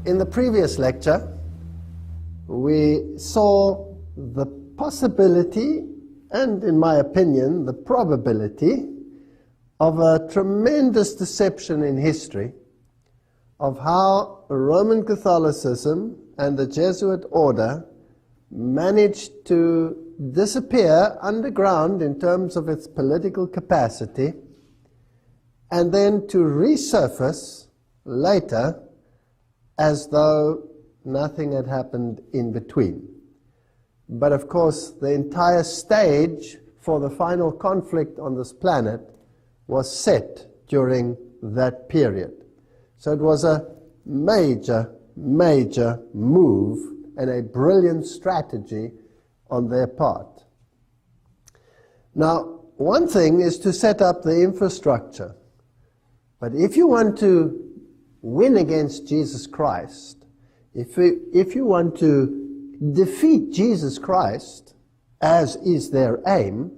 In the previous lecture, we saw the possibility, and in my opinion, the probability of a tremendous deception in history of how Roman Catholicism and the Jesuit order managed to disappear underground in terms of its political capacity, and then to resurface later as though nothing had happened in between. But of course, the entire stage for the final conflict on this planet was set during that period. So it was a major, major move and a brilliant strategy on their part. Now, one thing is to set up the infrastructure. But if you want to win against Jesus Christ, if you want to defeat Jesus Christ, as is their aim,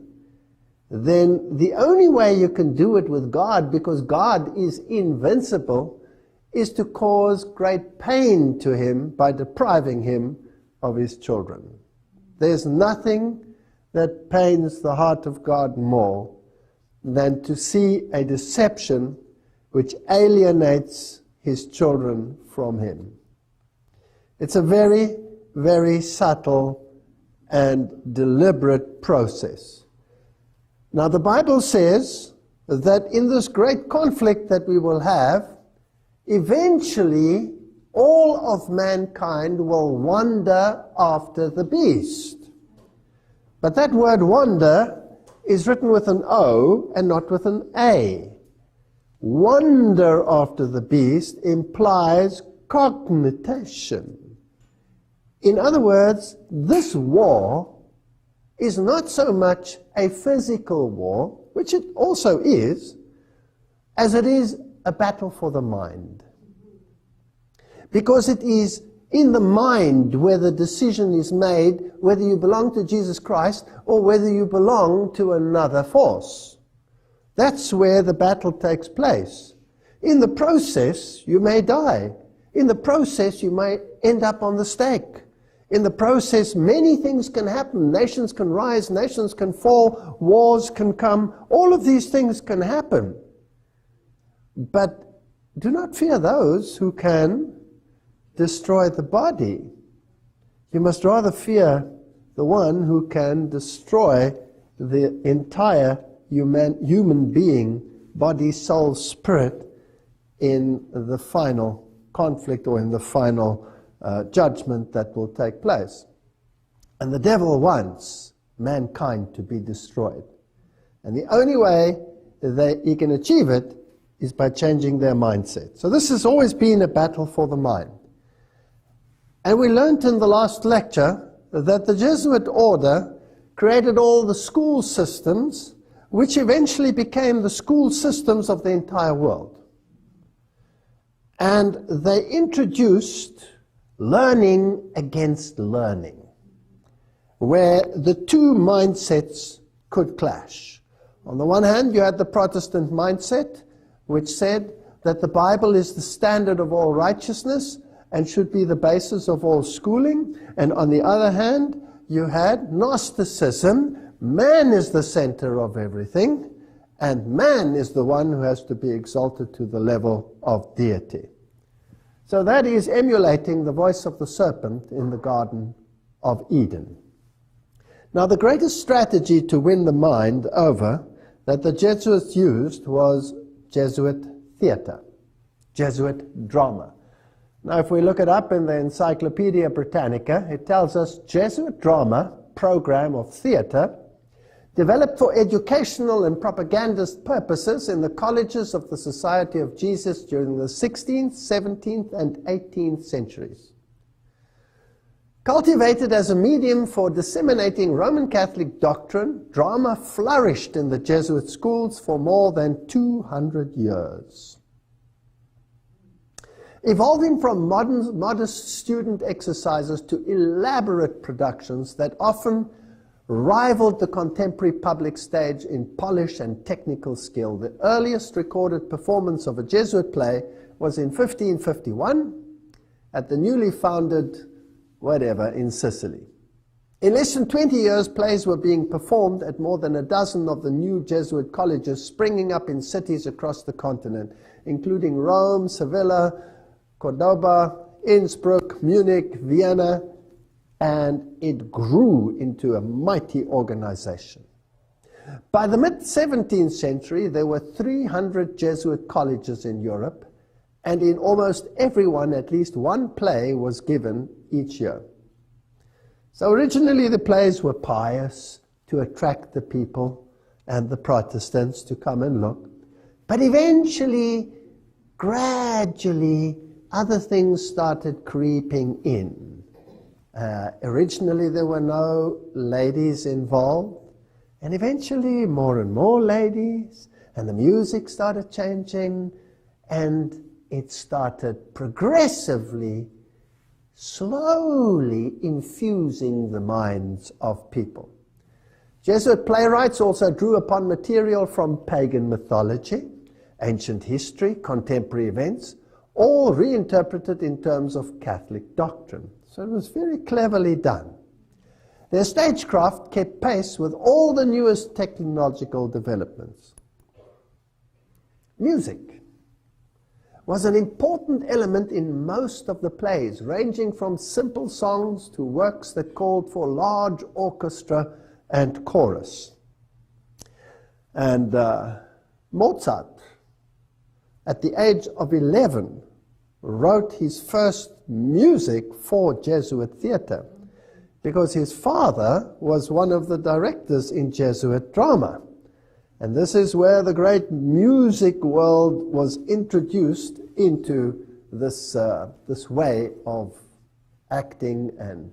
then the only way you can do it with God, because God is invincible, is to cause great pain to him by depriving him of his children. There's nothing that pains the heart of God more than to see a deception which alienates his children from him. It's a very, very subtle and deliberate process. Now, the Bible says that in this great conflict that we will have, eventually all of mankind will wander after the beast. But that word wander is written with an O and not with an A. Wander after the beast implies cognition. In other words, this war is not so much a physical war, which it also is, as it is a battle for the mind. Because it is in the mind where the decision is made whether you belong to Jesus Christ or whether you belong to another force. That's where the battle takes place. In the process, you may die. In the process, you may end up on the stake. In the process, many things can happen. Nations can rise, nations can fall, wars can come. All of these things can happen. But do not fear those who can destroy the body. You must rather fear the one who can destroy the entire human being, body, soul, spirit, in the final conflict or in the final judgment that will take place. And the devil wants mankind to be destroyed. And the only way that he can achieve it is by changing their mindset. So this has always been a battle for the mind. And we learned in the last lecture that the Jesuit order created all the school systems, which eventually became the school systems of the entire world. And they introduced learning against learning, where the two mindsets could clash. On the one hand, you had the Protestant mindset, which said that the Bible is the standard of all righteousness and should be the basis of all schooling. And on the other hand, you had Gnosticism. Man is the center of everything, and man is the one who has to be exalted to the level of deity. So that is emulating the voice of the serpent in the Garden of Eden. Now, the greatest strategy to win the mind over that the Jesuits used was Jesuit theater, Jesuit drama. Now, if we look it up in the Encyclopedia Britannica, it tells us Jesuit drama, program of theater, developed for educational and propagandist purposes in the colleges of the Society of Jesus during the 16th, 17th, and 18th centuries. Cultivated as a medium for disseminating Roman Catholic doctrine, drama flourished in the Jesuit schools for more than 200 years. Evolving from modest student exercises to elaborate productions that often rivaled the contemporary public stage in polish and technical skill. The earliest recorded performance of a Jesuit play was in 1551, at the newly founded whatever in Sicily. In less than 20 years, plays were being performed at more than a dozen of the new Jesuit colleges springing up in cities across the continent, including Rome, Sevilla, Cordoba, Innsbruck, Munich, Vienna, and it grew into a mighty organization. By the mid-17th century, there were 300 Jesuit colleges in Europe, and in almost every one, at least one play was given each year. So originally the plays were pious to attract the people and the Protestants to come and look. But eventually, gradually, other things started creeping in. Originally there were no ladies involved, and eventually more and more ladies, and the music started changing, and it started progressively, slowly infusing the minds of people. Jesuit playwrights also drew upon material from pagan mythology, ancient history, contemporary events, all reinterpreted in terms of Catholic doctrine. So it was very cleverly done. Their stagecraft kept pace with all the newest technological developments. Music was an important element in most of the plays, ranging from simple songs to works that called for large orchestra and chorus. And Mozart, at the age of 11, wrote his first music for Jesuit theater, because his father was one of the directors in Jesuit drama. And this is where the great music world was introduced into this way of acting and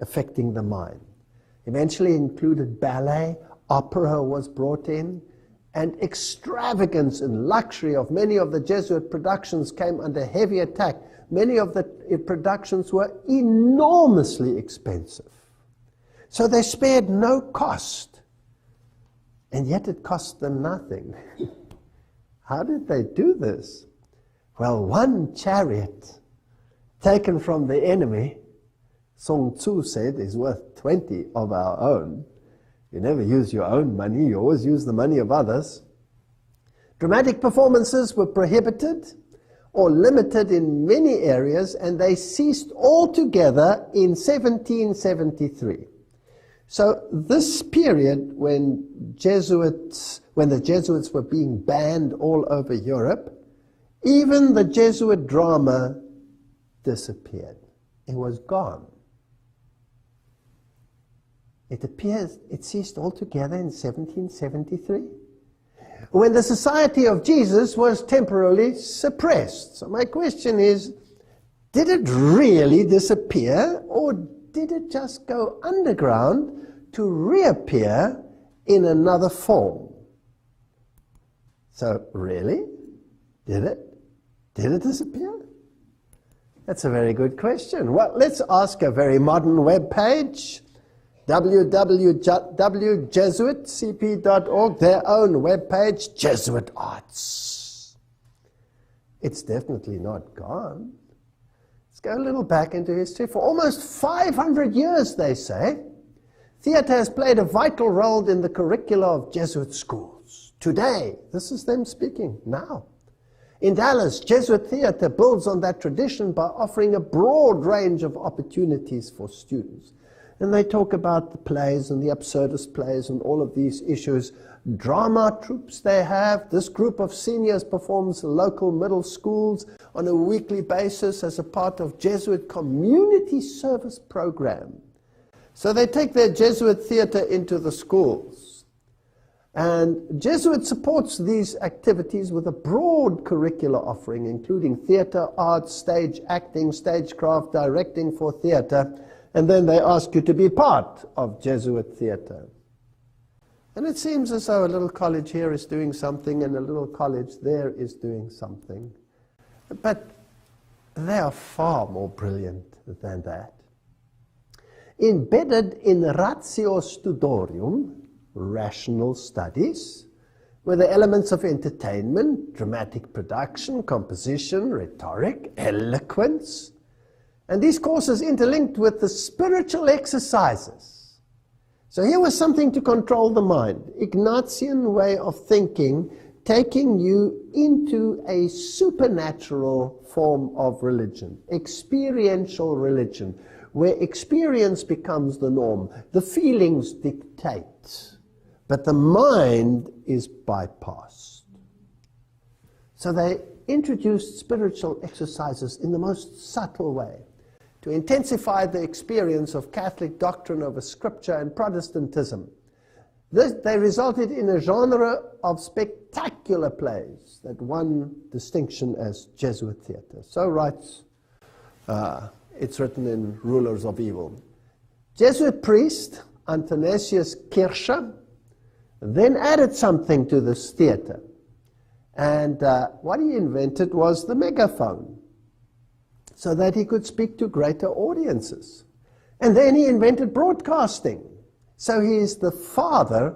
affecting the mind. Eventually included ballet, opera was brought in, and extravagance and luxury of many of the Jesuit productions came under heavy attack. Many of the productions were enormously expensive. So they spared no cost. And yet it cost them nothing. How did they do this? Well, one chariot taken from the enemy, Sun Tzu said, is worth 20 of our own. You never use your own money, you always use the money of others. Dramatic performances were prohibited or limited in many areas, and they ceased altogether in 1773. So this period when the Jesuits were being banned all over Europe, even the Jesuit drama disappeared. It was gone. It ceased altogether in 1773, when the Society of Jesus was temporarily suppressed. So my question is, did it really disappear, or did it just go underground to reappear in another form? So really, did it disappear? That's a very good question. Well, let's ask a very modern web page, www.jesuitcp.org, their own web page, Jesuit Arts. It's definitely not gone. Let's go a little back into history. For almost 500 years, they say, theater has played a vital role in the curricula of Jesuit schools. Today, this is them speaking now. In Dallas, Jesuit theater builds on that tradition by offering a broad range of opportunities for students. And they talk about the plays and the absurdist plays and all of these issues. Drama troupes they have. This group of seniors performs local middle schools on a weekly basis as a part of Jesuit community service program. So they take their Jesuit theater into the schools. And Jesuit supports these activities with a broad curricula offering, including theater, arts, stage acting, stagecraft, directing for theater. And then they ask you to be part of Jesuit theater. And it seems as though a little college here is doing something and a little college there is doing something. But they are far more brilliant than that. Embedded in ratio studiorum, rational studies, were the elements of entertainment, dramatic production, composition, rhetoric, eloquence, And these courses interlinked with the spiritual exercises. So here was something to control the mind. Ignatian way of thinking, taking you into a supernatural form of religion, experiential religion, where experience becomes the norm. The feelings dictate, but the mind is bypassed. So they introduced spiritual exercises in the most subtle way to intensify the experience of Catholic doctrine over Scripture and Protestantism. They resulted in a genre of spectacular plays that won distinction as Jesuit theatre. So writes, it's written in Rulers of Evil. Jesuit priest Athanasius Kircher then added something to this theatre. And what he invented was the megaphone, so that he could speak to greater audiences. And then he invented broadcasting. So he is the father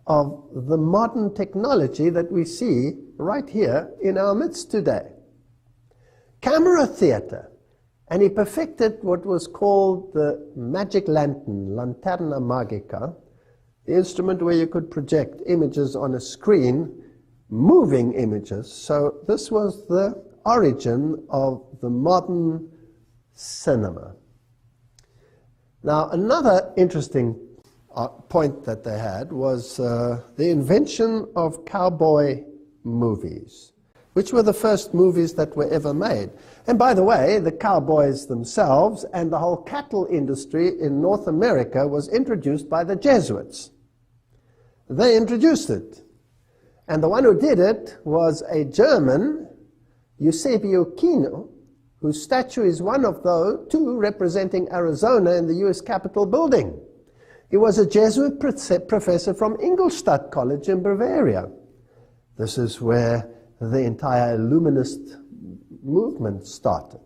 of the modern technology that we see right here in our midst today. Camera theatre. And he perfected what was called the magic lantern, lanterna magica, the instrument where you could project images on a screen, moving images. So this was the origin of the modern cinema. Now, another interesting point that they had was the invention of cowboy movies, which were the first movies that were ever made. And by the way, the cowboys themselves and the whole cattle industry in North America was introduced by the Jesuits. They introduced it. And the one who did it was a German, Eusebio Kino, whose statue is one of those two representing Arizona in the U.S. Capitol building. He was a Jesuit professor from Ingolstadt College in Bavaria. This is where the entire Illuminist movement started.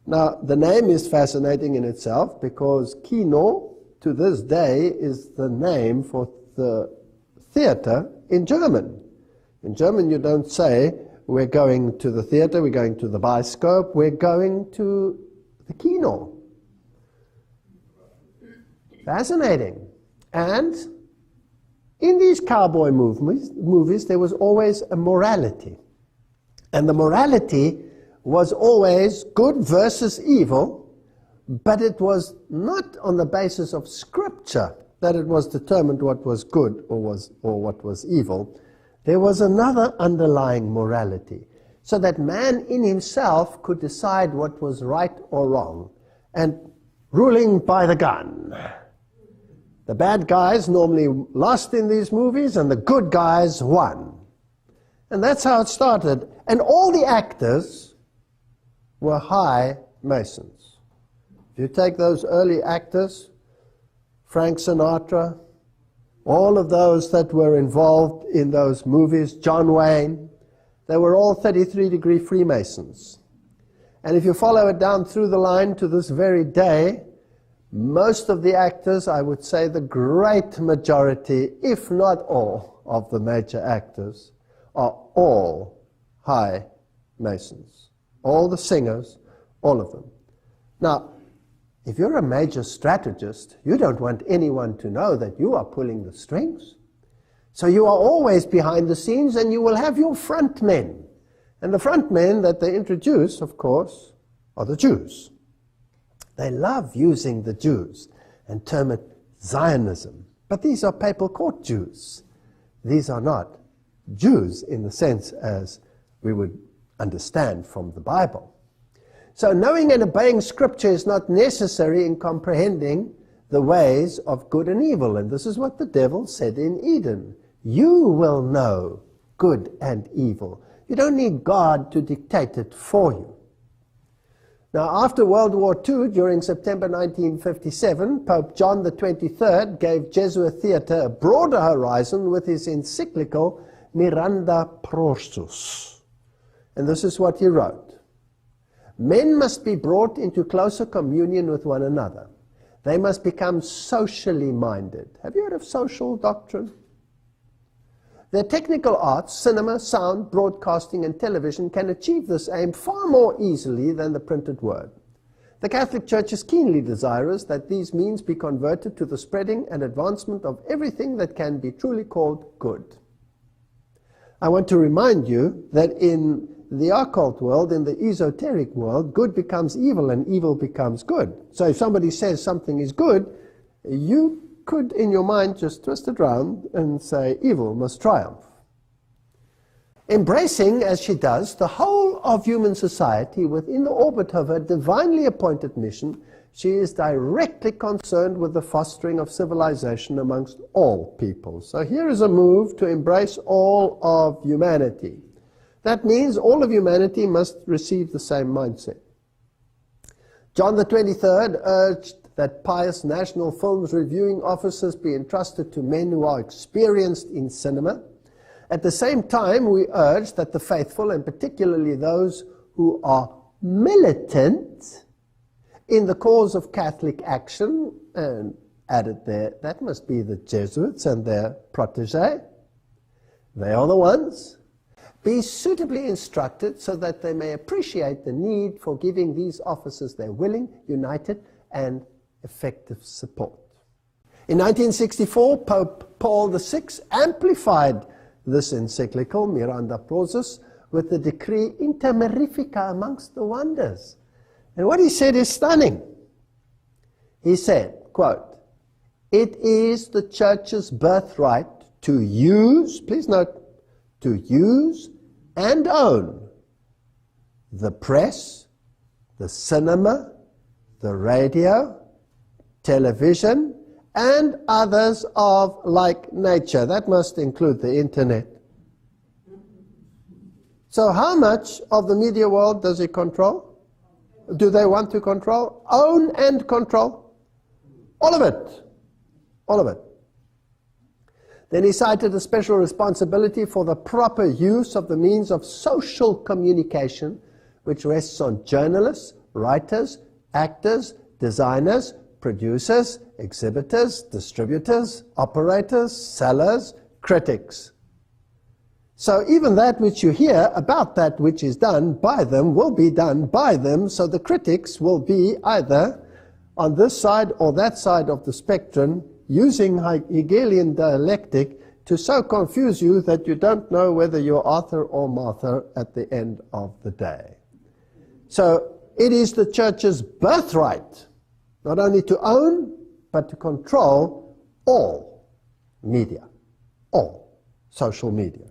Now, the name is fascinating in itself because Kino, to this day, is the name for the theater in German. In German, you don't say, we're going to the theater, we're going to the bioscope, we're going to the Kino. Fascinating. And in these cowboy movies, there was always a morality. And the morality was always good versus evil, but it was not on the basis of Scripture that it was determined what was good or what was evil. There was another underlying morality, so that man in himself could decide what was right or wrong, and ruling by the gun. The bad guys normally lost in these movies, and the good guys won. And that's how it started. And all the actors were high Masons. If you take those early actors, Frank Sinatra, all of those that were involved in those movies, John Wayne, they were all 33-degree Freemasons. And if you follow it down through the line to this very day, most of the actors, I would say the great majority, if not all, of the major actors are all high Masons. All the singers, all of them. Now, if you're a major strategist, you don't want anyone to know that you are pulling the strings. So you are always behind the scenes, and you will have your front men. And the front men that they introduce, of course, are the Jews. They love using the Jews and term it Zionism. But these are papal court Jews. These are not Jews in the sense as we would understand from the Bible. So knowing and obeying Scripture is not necessary in comprehending the ways of good and evil. And this is what the devil said in Eden. You will know good and evil. You don't need God to dictate it for you. Now, after World War II, during September 1957, Pope John the 23rd gave Jesuit theatre a broader horizon with his encyclical Miranda Prorsus. And this is what he wrote. Men must be brought into closer communion with one another. They must become socially minded. Have you heard of social doctrine? The technical arts, cinema, sound, broadcasting, and television can achieve this aim far more easily than the printed word. The Catholic Church is keenly desirous that these means be converted to the spreading and advancement of everything that can be truly called good. I want to remind you that in the occult world, in the esoteric world, good becomes evil and evil becomes good. So if somebody says something is good, you could in your mind just twist it around and say evil must triumph. Embracing, as she does, the whole of human society within the orbit of her divinely appointed mission, she is directly concerned with the fostering of civilization amongst all peoples. So here is a move to embrace all of humanity. That means all of humanity must receive the same mindset. John the 23rd urged that pious national films reviewing offices be entrusted to men who are experienced in cinema. At the same time, we urge that the faithful, and particularly those who are militant in the cause of Catholic action, and added there, that must be the Jesuits and their protégés, they are the ones, be suitably instructed so that they may appreciate the need for giving these officers their willing, united, and effective support. In 1964, Pope Paul VI amplified this encyclical, Miranda Prosus, with the decree Inter Mirifica amongst the wonders. And what he said is stunning. He said, quote, "It is the Church's birthright to use," please note, to use and own the press, the cinema, the radio, television, and others of like nature. That must include the internet. So how much of the media world does he control? Do they want to control? Own and control? All of it. All of it. Then he cited a special responsibility for the proper use of the means of social communication, which rests on journalists, writers, actors, designers, producers, exhibitors, distributors, operators, sellers, critics. So even that which you hear about that which is done by them will be done by them, so the critics will be either on this side or that side of the spectrum, using Hegelian dialectic to so confuse you that you don't know whether you're Arthur or Martha at the end of the day. So it is the Church's birthright not only to own, but to control all media, all social media.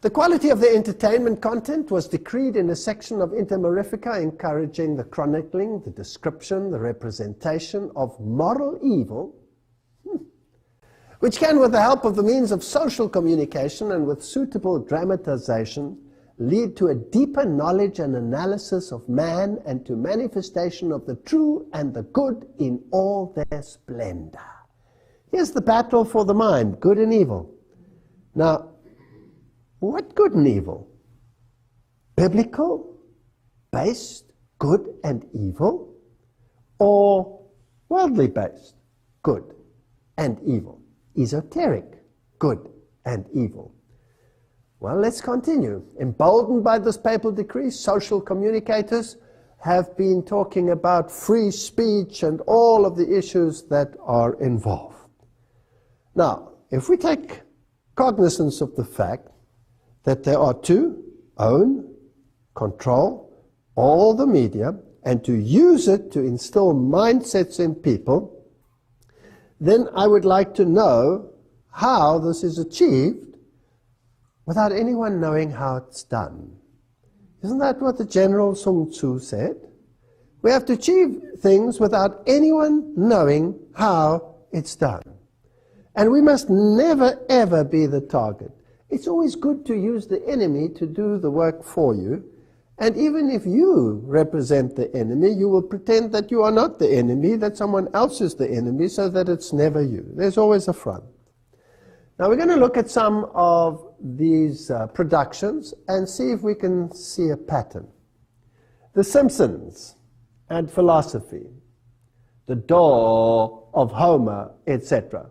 The quality of the entertainment content was decreed in a section of Inter Mirifica encouraging the chronicling, the description, the representation of moral evil, which can, with the help of the means of social communication and with suitable dramatization, lead to a deeper knowledge and analysis of man and to manifestation of the true and the good in all their splendor. Here's the battle for the mind, good and evil. Now, what good and evil? Biblical, based, good and evil? Or worldly based, good and evil? Esoteric, good and evil? Well, let's continue. Emboldened by this papal decree, social communicators have been talking about free speech and all of the issues that are involved. Now, if we take cognizance of the fact that there are to own, control all the media, and to use it to instill mindsets in people, then I would like to know how this is achieved without anyone knowing how it's done. Isn't that what the General Sun Tzu said? We have to achieve things without anyone knowing how it's done. And we must never, ever be the target. It's always good to use the enemy to do the work for you. And even if you represent the enemy, you will pretend that you are not the enemy, that someone else is the enemy, so that it's never you. There's always a front. Now we're going to look at some of these productions and see if we can see a pattern. The Simpsons and philosophy, the door of Homer, etc.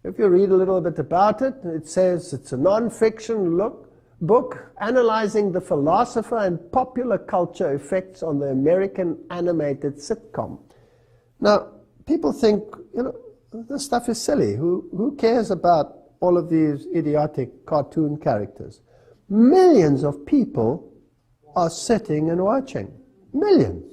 If you read a little bit about it, it says it's a non-fiction look book analyzing the philosopher and popular culture effects on the American animated sitcom. Now, people think, this stuff is silly. Who cares about all of these idiotic cartoon characters? Millions of people are sitting and watching. Millions.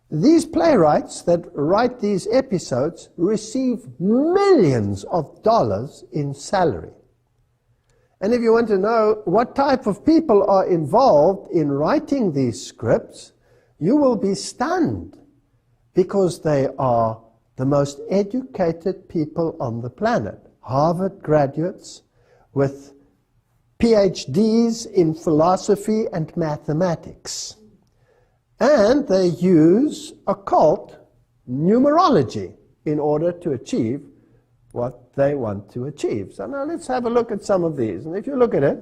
These playwrights that write these episodes receive millions of dollars in salary. And if you want to know what type of people are involved in writing these scripts, you will be stunned, because they are the most educated people on the planet. Harvard graduates with PhDs in philosophy and mathematics. And they use occult numerology in order to achieve what they want to achieve. So now let's have a look at some of these. And if you look at it,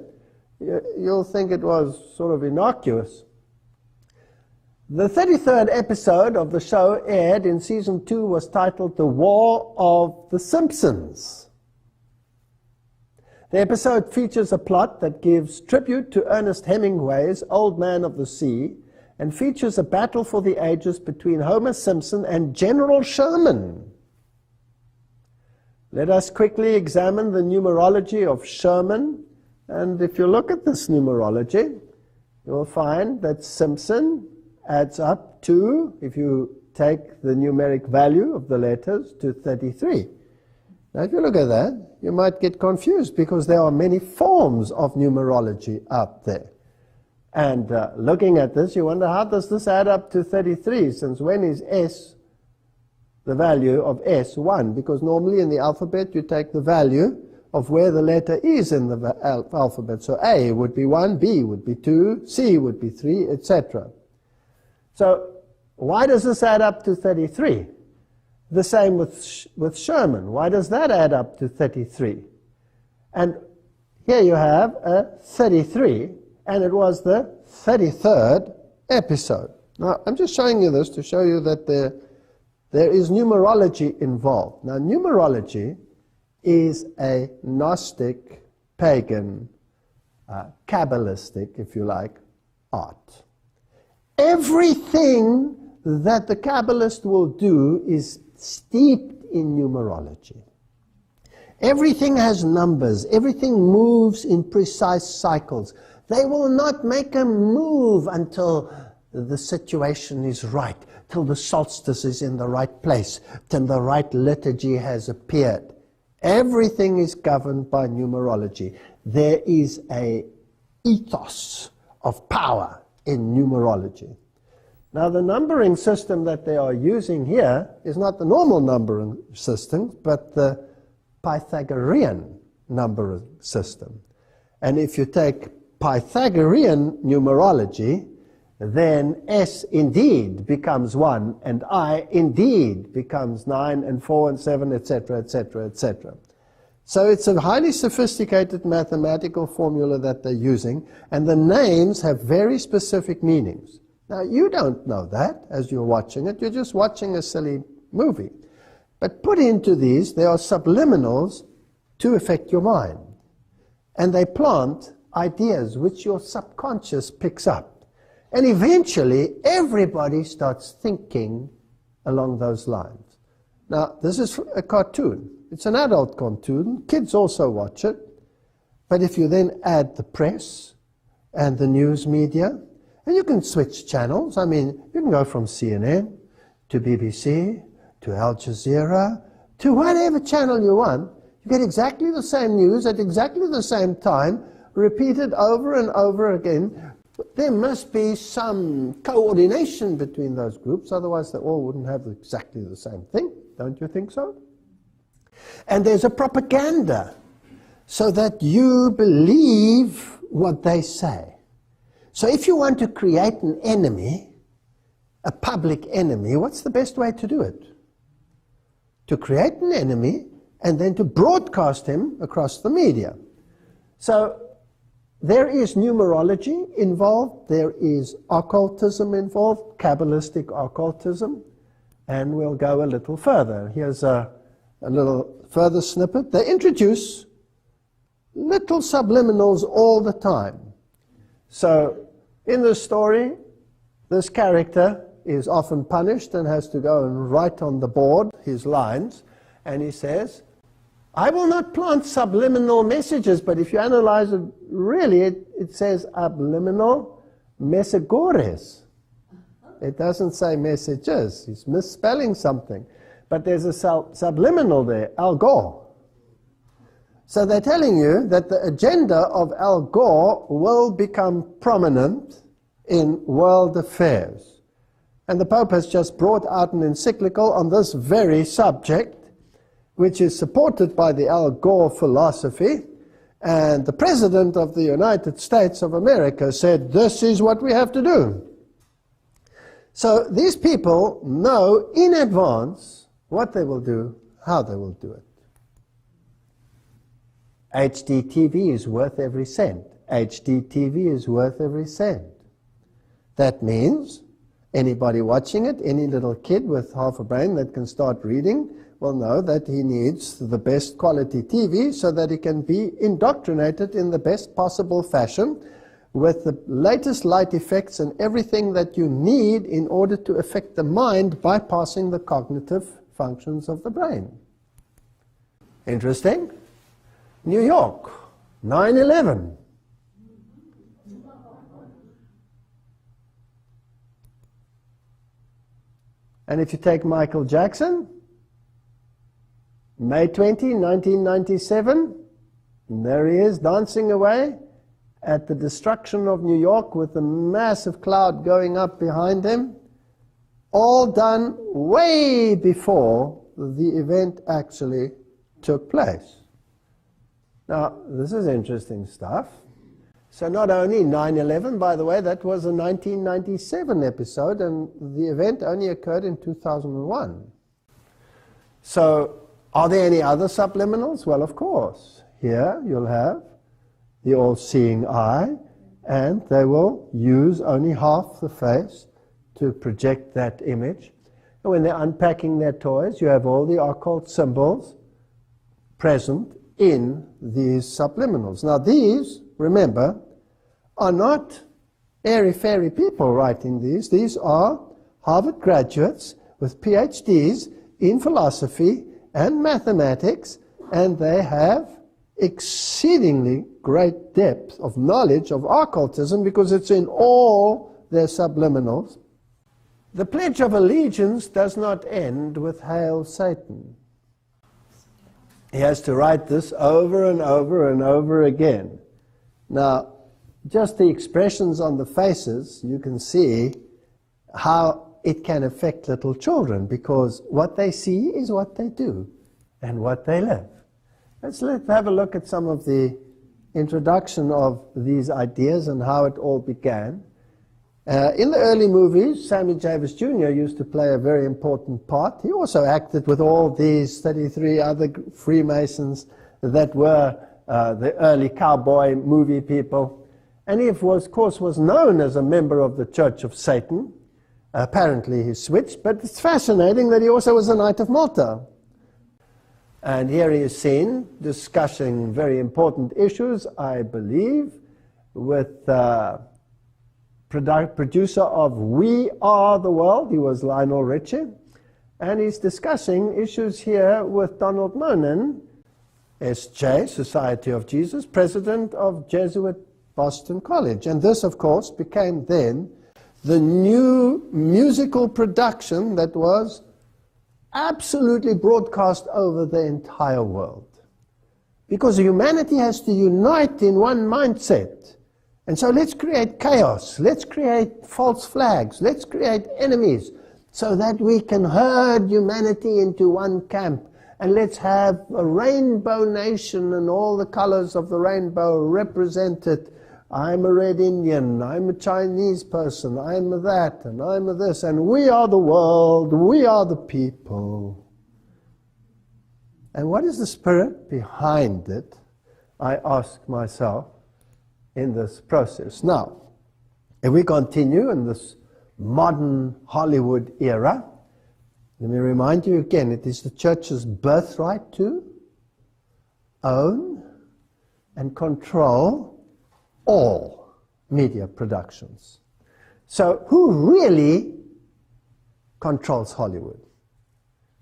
you'll think it was sort of innocuous. The 33rd episode of the show aired in season 2 was titled The War of the Simpsons. The episode features a plot that gives tribute to Ernest Hemingway's Old Man of the Sea and features a battle for the ages between Homer Simpson and General Sherman. Let us quickly examine the numerology of Sherman. And if you look at this numerology, you'll find that Simpson adds up to, if you take the numeric value of the letters, to 33. Now, if you look at that, you might get confused because there are many forms of numerology out there. And looking at this, you wonder, how does this add up to 33? Since when is S, the value of S, 1? Because normally in the alphabet, you take the value of where the letter is in the alphabet. So A would be 1, B would be 2, C would be 3, etc. So why does this add up to 33? The same with Sherman. Why does that add up to 33? And here you have a 33, and it was the 33rd episode. Now, I'm just showing you this to show you that there is numerology involved. Now, numerology is a Gnostic, pagan, Kabbalistic, if you like, art. Everything that the Kabbalist will do is steeped in numerology. Everything has numbers. Everything moves in precise cycles. They will not make a move until the situation is right, till the solstice is in the right place, till the right liturgy has appeared. Everything is governed by numerology. There is an ethos of power in numerology. Now, the numbering system that they are using here is not the normal numbering system, but the Pythagorean numbering system. And if you take Pythagorean numerology, then S indeed becomes 1, and I indeed becomes 9, and 4, and 7, etc., etc., etc. So it's a highly sophisticated mathematical formula that they're using, and the names have very specific meanings. Now, you don't know that as you're watching it. You're just watching a silly movie. But put into these, there are subliminals to affect your mind. And they plant ideas which your subconscious picks up. And eventually, everybody starts thinking along those lines. Now, this is a cartoon. It's an adult cartoon. Kids also watch it. But if you then add the press and the news media, and you can switch channels. I mean, you can go from CNN to BBC to Al Jazeera to whatever channel you want. You get exactly the same news at exactly the same time, repeated over and over again. There must be some coordination between those groups, otherwise they all wouldn't have exactly the same thing. Don't you think so? And there's a propaganda so that you believe what they say. So if you want to create an enemy, a public enemy, what's the best way to do it? To create an enemy and then to broadcast him across the media. So there is numerology involved, there is occultism involved, Kabbalistic occultism, and we'll go a little further. Here's a little further snippet. They introduce little subliminals all the time. So, in the story, this character is often punished and has to go and write on the board his lines, and he says, I will not plant subliminal messages, but if you analyze it, really it says subliminal messagores. It doesn't say messages. He's misspelling something. But there's a subliminal there, Al Gore. So they're telling you that the agenda of Al Gore will become prominent in world affairs. And the Pope has just brought out an encyclical on this very subject, which is supported by the Al Gore philosophy. And the President of the United States of America said, this is what we have to do. So these people know in advance what they will do, how they will do it. HDTV is worth every cent. HDTV is worth every cent. That means anybody watching it, any little kid with half a brain that can start reading, will know that he needs the best quality TV so that he can be indoctrinated in the best possible fashion with the latest light effects and everything that you need in order to affect the mind, bypassing the cognitive functions of the brain. Interesting? New York, 9/11. And if you take Michael Jackson, May 20, 1997, and there he is dancing away at the destruction of New York with a massive cloud going up behind him, all done way before the event actually took place. Now, this is interesting stuff. So not only 9/11, by the way, that was a 1997 episode, and the event only occurred in 2001. So, are there any other subliminals? Well, of course. Here you'll have the all-seeing eye, and they will use only half the face to project that image. And when they're unpacking their toys, you have all the occult symbols present in these subliminals. Now these, remember, are not airy-fairy people writing these. These are Harvard graduates with PhDs in philosophy and mathematics, and they have exceedingly great depth of knowledge of occultism because it's in all their subliminals. The Pledge of Allegiance does not end with Hail Satan. He has to write this over and over and over again. Now, just the expressions on the faces, you can see how it can affect little children, because what they see is what they do and what they live. Let's have a look at some of the introduction of these ideas and how it all began. In the early movies, Sammy Davis Jr. used to play a very important part. He also acted with all these 33 other Freemasons that were the early cowboy movie people. And he, of course, was known as a member of the Church of Satan. Apparently he switched, but it's fascinating that he also was a Knight of Malta. And here he is seen discussing very important issues, I believe, with producer of We Are the World. He was Lionel Richie. And he's discussing issues here with Donald Monin, S.J., Society of Jesus, president of Jesuit Boston College. And this, of course, became then the new musical production that was absolutely broadcast over the entire world. Because humanity has to unite in one mindset. And so let's create chaos, let's create false flags, let's create enemies, so that we can herd humanity into one camp. And let's have a rainbow nation and all the colors of the rainbow represented. I'm a red Indian, I'm a Chinese person, I'm a that, and I'm a this, and we are the world, we are the people. And what is the spirit behind it, I ask myself, in this process? Now, if we continue in this modern Hollywood era, let me remind you again, it is the church's birthright to own and control all media productions. So who really controls Hollywood?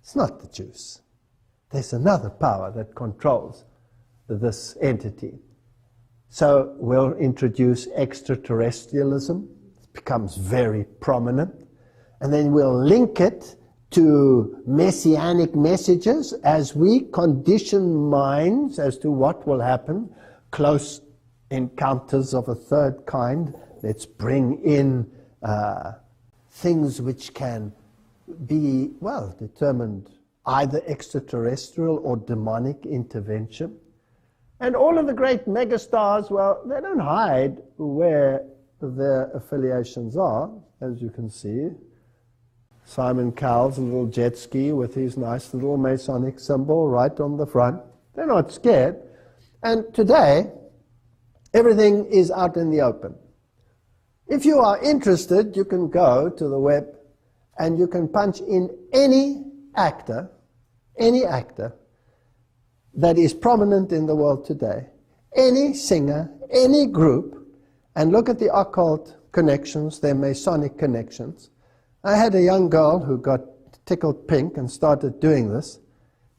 It's not the Jews. There's another power that controls this entity. So we'll introduce extraterrestrialism. It becomes very prominent. And then we'll link it to messianic messages as we condition minds as to what will happen. Close encounters of a third kind. Let's bring in things which can be, well, determined either extraterrestrial or demonic intervention. And all of the great megastars, well, they don't hide where their affiliations are, as you can see. Simon Cowell's little jet ski with his nice little Masonic symbol right on the front. They're not scared. And today, everything is out in the open. If you are interested, you can go to the web and you can punch in any actor that is prominent in the world today, any singer, any group, and look at the occult connections, their Masonic connections. I had a young girl who got tickled pink and started doing this.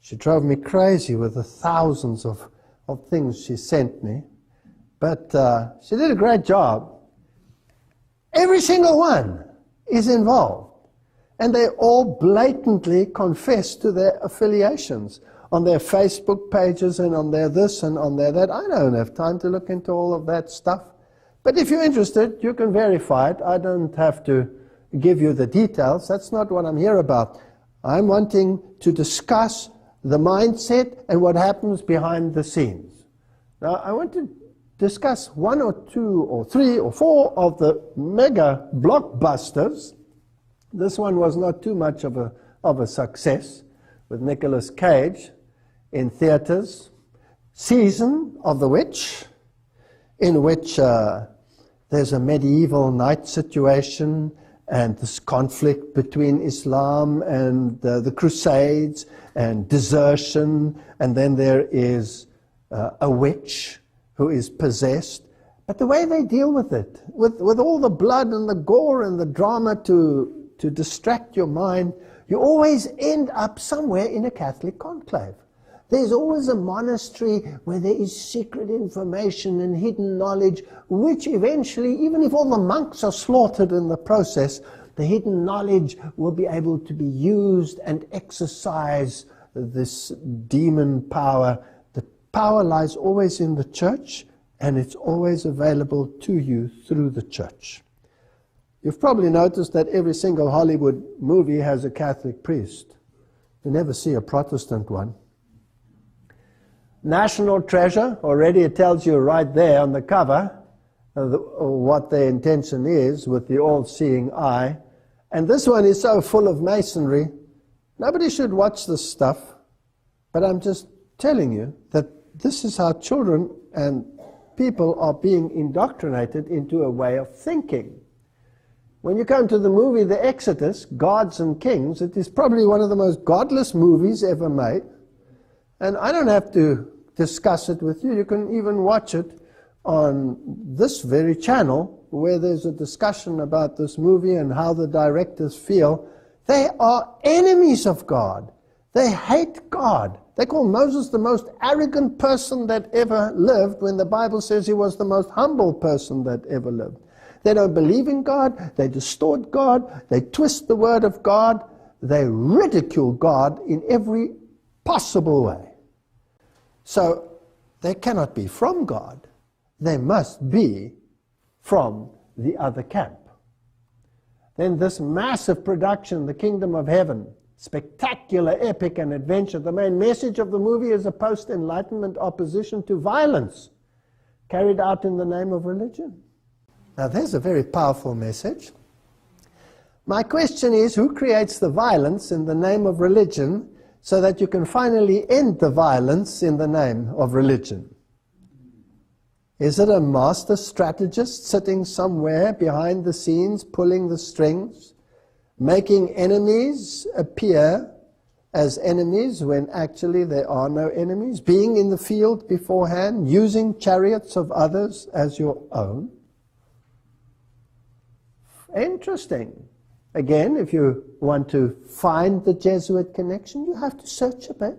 She drove me crazy with the thousands of things she sent me. But she did a great job. Every single one is involved. And they all blatantly confess to their affiliations on their Facebook pages and on their this and on their that. I don't have time to look into all of that stuff. But if you're interested, you can verify it. I don't have to give you the details. That's not what I'm here about. I'm wanting to discuss the mindset and what happens behind the scenes. Now, I want to discuss one or two or three or four of the mega blockbusters. This one was not too much of a success, with Nicolas Cage in theaters. Season of the Witch, in which there's a medieval night situation and this conflict between Islam and the Crusades and desertion, and then there is a witch who is possessed. But the way they deal with it, with all the blood and the gore and the drama to distract your mind, you always end up somewhere in a Catholic conclave. There's always a monastery where there is secret information and hidden knowledge, which eventually, even if all the monks are slaughtered in the process, the hidden knowledge will be able to be used and exercise this demon power. The power lies always in the church, and it's always available to you through the church. You've probably noticed that every single Hollywood movie has a Catholic priest. You never see a Protestant one. National Treasure, already it tells you right there on the cover what their intention is with the all-seeing eye. And this one is so full of masonry, nobody should watch this stuff. But I'm just telling you that this is how children and people are being indoctrinated into a way of thinking. When you come to the movie The Exodus, Gods and Kings, it is probably one of the most godless movies ever made. And I don't have to discuss it with you. You can even watch it on this very channel where there's a discussion about this movie and how the directors feel. They are enemies of God. They hate God. They call Moses the most arrogant person that ever lived when the Bible says he was the most humble person that ever lived. They don't believe in God, they distort God, they twist the word of God, they ridicule God in every possible way. So they cannot be from God. They must be from the other camp. Then this massive production, The Kingdom of Heaven, spectacular, epic, and adventure. The main message of the movie is a post-Enlightenment opposition to violence carried out in the name of religion. Now there's a very powerful message. My question is, who creates the violence in the name of religion so that you can finally end the violence in the name of religion? Is it a master strategist sitting somewhere behind the scenes, pulling the strings, making enemies appear as enemies when actually there are no enemies, being in the field beforehand, using chariots of others as your own. Interesting. Again, if you want to find the Jesuit connection, you have to search a bit.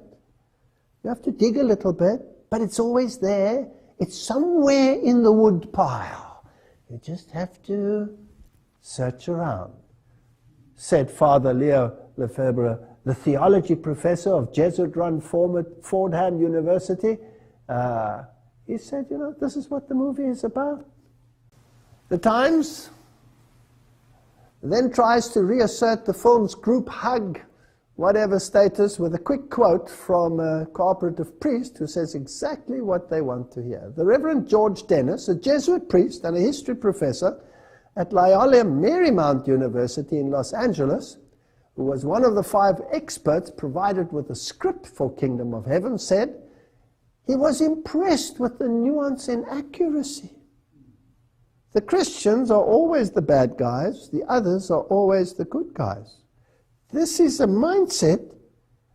You have to dig a little bit, but it's always there. It's somewhere in the wood pile. You just have to search around. Said Father Leo Lefebvre, the theology professor of Jesuit-run Fordham University. He said, this is what the movie is about. The Times then tries to reassert the film's group hug, whatever status, with a quick quote from a cooperative priest who says exactly what they want to hear. The Reverend George Dennis, a Jesuit priest and a history professor at Loyola Marymount University in Los Angeles, who was one of the 5 experts provided with a script for Kingdom of Heaven, said he was impressed with the nuance and accuracy. The Christians are always the bad guys, the others are always the good guys. This is a mindset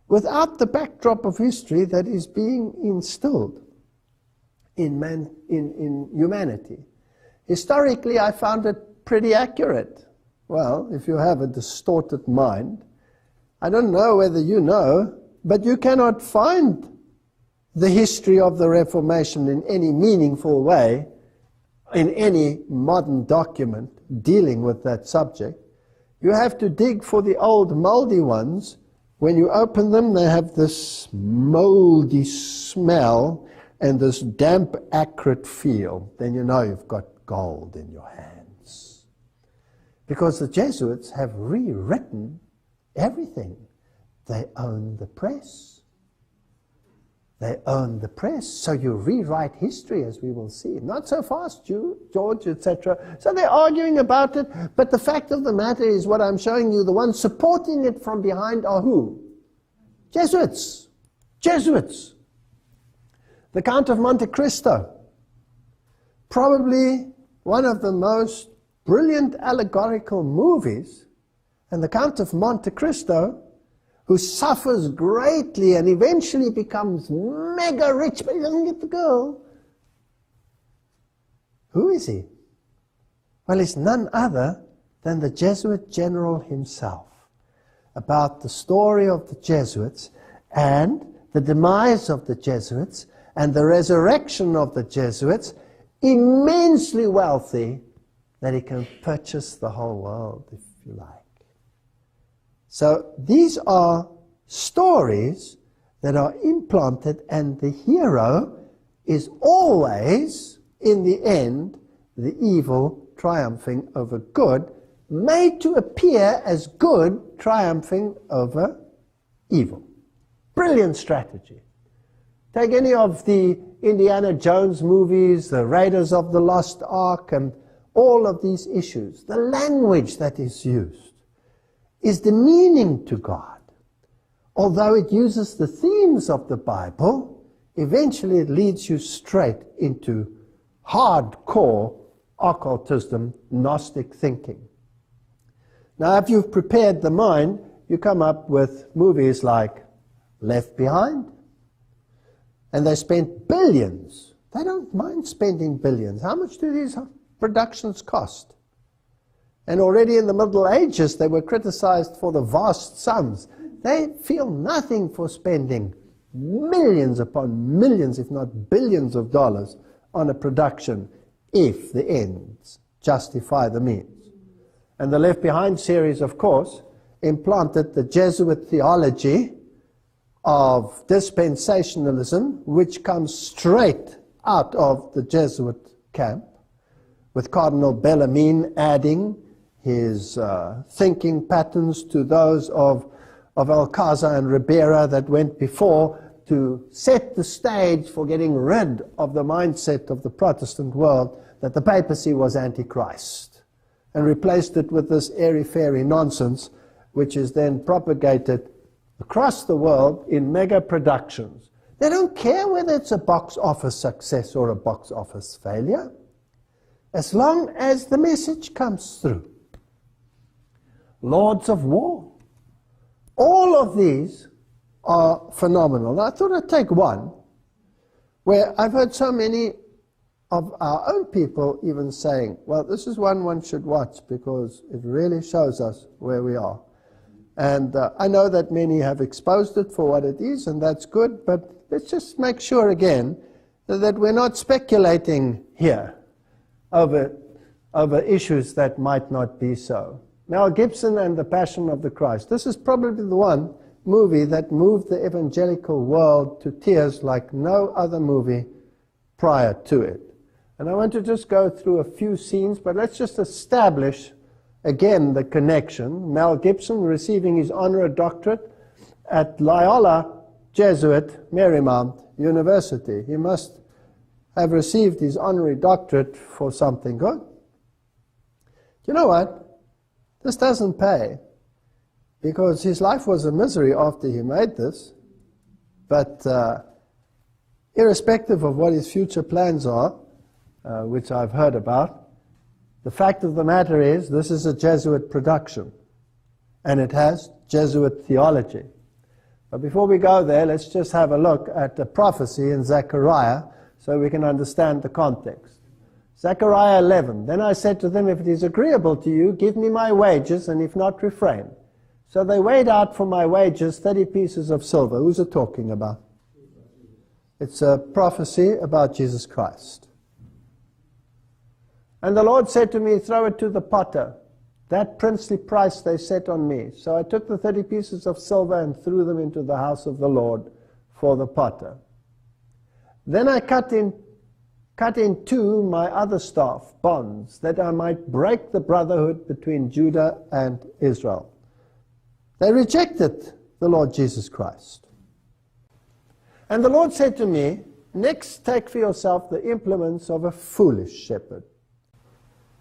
without the backdrop of history that is being instilled in humanity. Historically, I found it pretty accurate. Well, if you have a distorted mind, I don't know whether you know, but you cannot find the history of the Reformation in any meaningful way in any modern document dealing with that subject. You have to dig for the old moldy ones. When you open them, they have this moldy smell and this damp, acrid feel. Then you know you've got gold in your hands. Because the Jesuits have rewritten everything. They own the press. They own the press, so you rewrite history, as we will see. Not so fast, George, etc. So they're arguing about it, but the fact of the matter is what I'm showing you, the ones supporting it from behind are who? Jesuits. Jesuits. The Count of Monte Cristo, probably one of the most brilliant allegorical movies, and the Count of Monte Cristo, who suffers greatly and eventually becomes mega rich, but he doesn't get the girl. Who is he? Well, he's none other than the Jesuit general himself. About the story of the Jesuits and the demise of the Jesuits and the resurrection of the Jesuits, immensely wealthy, that he can purchase the whole world, if you like. So these are stories that are implanted, and the hero is always, in the end, the evil triumphing over good, made to appear as good triumphing over evil. Brilliant strategy. Take any of the Indiana Jones movies, the Raiders of the Lost Ark, and all of these issues. The language that is used is demeaning to God. Although it uses the themes of the Bible, eventually it leads you straight into hardcore occultism, Gnostic thinking. Now, if you've prepared the mind, you come up with movies like Left Behind, and they spent billions. They don't mind spending billions. How much do these productions cost? And already in the Middle Ages, they were criticized for the vast sums. They feel nothing for spending millions upon millions, if not billions of dollars on a production, if the ends justify the means. And the Left Behind series, of course, implanted the Jesuit theology of dispensationalism, which comes straight out of the Jesuit camp, with Cardinal Bellarmine adding his thinking patterns to those of Alcázar and Ribera that went before, to set the stage for getting rid of the mindset of the Protestant world that the papacy was Antichrist, and replaced it with this airy-fairy nonsense, which is then propagated across the world in mega productions. They don't care whether it's a box office success or a box office failure, as long as the message comes through. Lords of War. All of these are phenomenal. Now, I thought I'd take one where I've heard so many of our own people even saying, well, this is one should watch because it really shows us where we are. And I know that many have exposed it for what it is, and that's good, but let's just make sure again that we're not speculating here over issues that might not be so. Mel Gibson and the Passion of the Christ. This is probably the one movie that moved the evangelical world to tears like no other movie prior to it. And I want to just go through a few scenes, but let's just establish again the connection. Mel Gibson receiving his honorary doctorate at Loyola Jesuit Marymount University. He must have received his honorary doctorate for something good. You know what? This doesn't pay, because his life was a misery after he made this. But irrespective of what his future plans are, which I've heard about, the fact of the matter is this is a Jesuit production, and it has Jesuit theology. But before we go there, let's just have a look at the prophecy in Zechariah so we can understand the context. Zechariah 11, then I said to them, if it is agreeable to you, give me my wages, and if not, refrain. So they weighed out for my wages 30 pieces of silver. Who's it talking about? It's a prophecy about Jesus Christ. And the Lord said to me, throw it to the potter. That princely price they set on me. So I took the 30 pieces of silver and threw them into the house of the Lord for the potter. Then I cut in two my other staff, bonds, that I might break the brotherhood between Judah and Israel. They rejected the Lord Jesus Christ. And the Lord said to me, next take for yourself the implements of a foolish shepherd.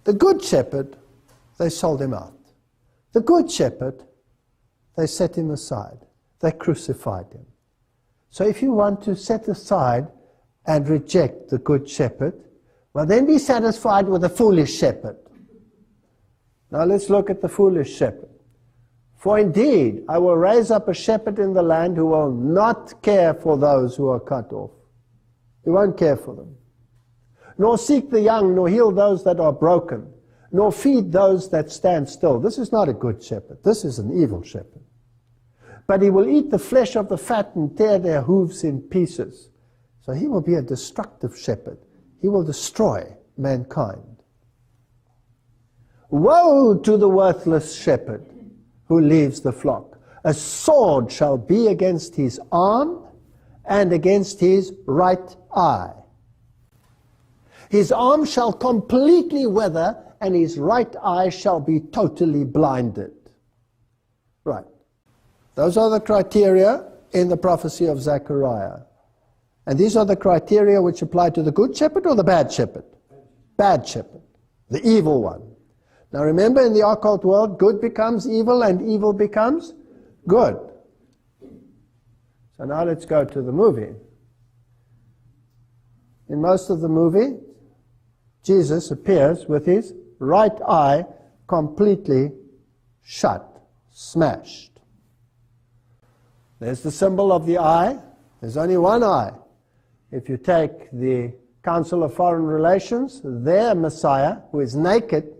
The good shepherd, they sold him out. The good shepherd, they set him aside. They crucified him. So if you want to set aside and reject the good shepherd, well, then be satisfied with the foolish shepherd. Now let's look at the foolish shepherd. For indeed, I will raise up a shepherd in the land who will not care for those who are cut off. He won't care for them. Nor seek the young, nor heal those that are broken, nor feed those that stand still. This is not a good shepherd. This is an evil shepherd. But he will eat the flesh of the fat and tear their hooves in pieces. So he will be a destructive shepherd. He will destroy mankind. Woe to the worthless shepherd who leaves the flock. A sword shall be against his arm and against his right eye. His arm shall completely wither, and his right eye shall be totally blinded. Right. Those are the criteria in the prophecy of Zechariah. And these are the criteria which apply to the good shepherd or the bad shepherd? Bad shepherd. The evil one. Now remember, in the occult world, good becomes evil and evil becomes good. So now let's go to the movie. In most of the movie, Jesus appears with his right eye completely shut, smashed. There's the symbol of the eye. There's only one eye. If you take the Council of Foreign Relations, their Messiah, who is naked,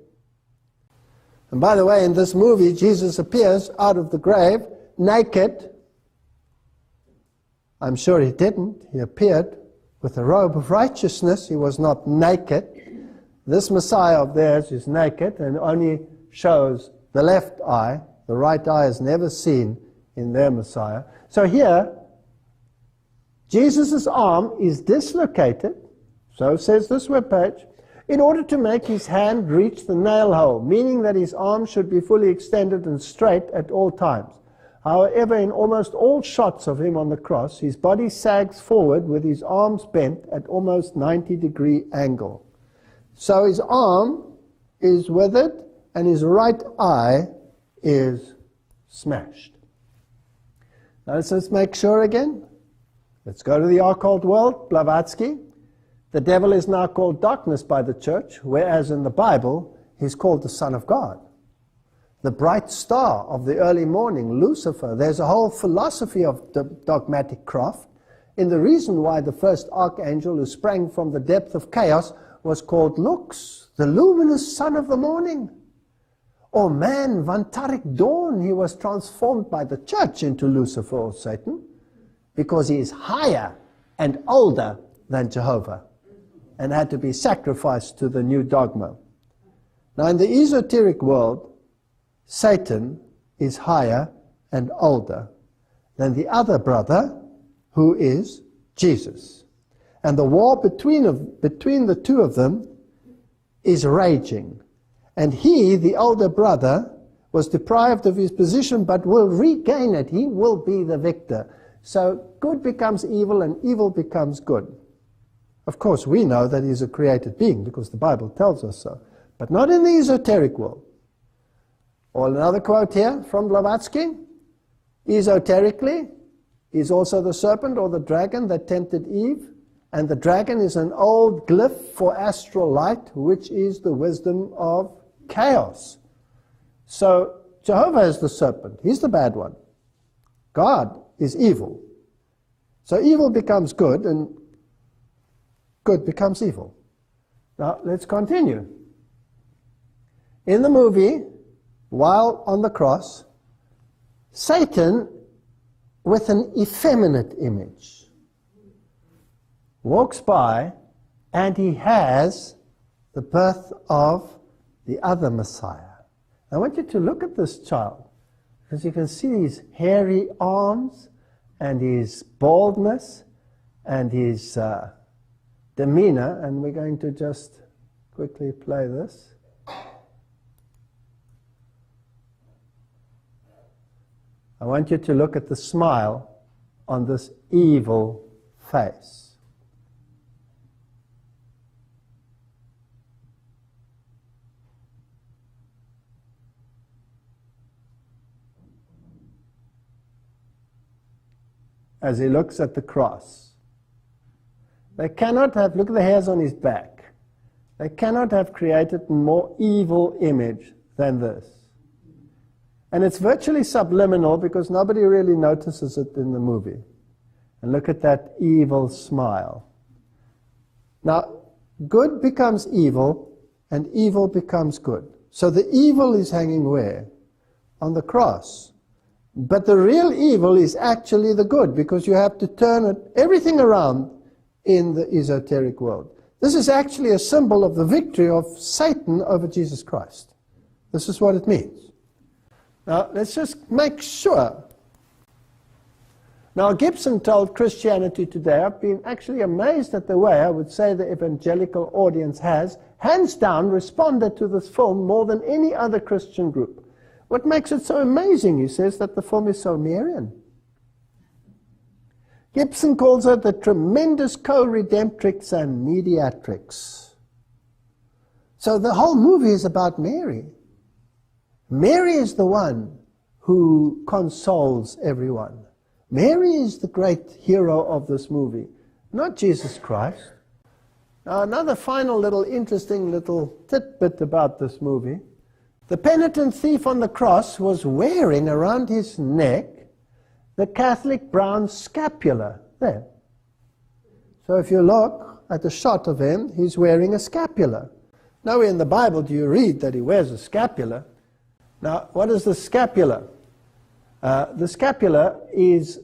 and by the way, in this movie, Jesus appears out of the grave naked. I'm sure he didn't. He appeared with a robe of righteousness. He was not naked. This Messiah of theirs is naked and only shows the left eye. The right eye is never seen in their Messiah. So here, Jesus' arm is dislocated, so says this webpage, in order to make his hand reach the nail hole, meaning that his arm should be fully extended and straight at all times. However, in almost all shots of him on the cross, his body sags forward with his arms bent at almost 90-degree angle. So his arm is withered and his right eye is smashed. Now let's make sure again. Let's go to the occult world, Blavatsky. The devil is now called darkness by the church, whereas in the Bible, he's called the Son of God. the bright star of the early morning, Lucifer. There's a whole philosophy of dogmatic craft in the reason why the first archangel who sprang from the depth of chaos was called Lux, the luminous son of the morning. Or man, Vantarik dawn, he was transformed by the church into Lucifer or Satan because he is higher and older than Jehovah and had to be sacrificed to the new dogma. Now in the esoteric world, Satan is higher and older than the other brother, who is Jesus. And the war between the two of them is raging. And he, the older brother, was deprived of his position but will regain it. He will be the victor. So good becomes evil and evil becomes good. Of course, we know that he's a created being because the Bible tells us so. But not in the esoteric world. Or another quote here from Blavatsky. Esoterically, he's also the serpent or the dragon that tempted Eve. And the dragon is an old glyph for astral light, which is the wisdom of chaos. So Jehovah is the serpent. He's the bad one. God is evil. So evil becomes good and good becomes evil. Now let's continue. In the movie, while on the cross, Satan, with an effeminate image, walks by and he has the birth of the other Messiah. I want you to look at this child because you can see his hairy arms and his baldness and his demeanor, and we're going to just quickly play this. I want you to look at the smile on this evil face. As he looks at the cross. They cannot have, look at the hairs on his back. They cannot have created a more evil image than this. And it's virtually subliminal because nobody really notices it in the movie. And look at that evil smile. Now, good becomes evil and evil becomes good. So the evil is hanging where? On the cross. But the real evil is actually the good because you have to turn everything around in the esoteric world. This is actually a symbol of the victory of Satan over Jesus Christ. This is what it means. Now, let's just make sure. Now, Gibson told Christianity Today, I've been actually amazed at the way, I would say, the evangelical audience has, hands down, responded to this film more than any other Christian group. What makes it so amazing, he says, that the film is so Marian. Gibson calls it the tremendous co-redemptrix and mediatrix. So the whole movie is about Mary. Mary is the one who consoles everyone. Mary is the great hero of this movie, not Jesus Christ. Now, another final little interesting little tidbit about this movie. The penitent thief on the cross was wearing around his neck the Catholic brown scapular there. So if you look at the shot of him, he's wearing a scapular. Nowhere in the Bible do you read that he wears a scapular. Now, what is the scapula? The scapula is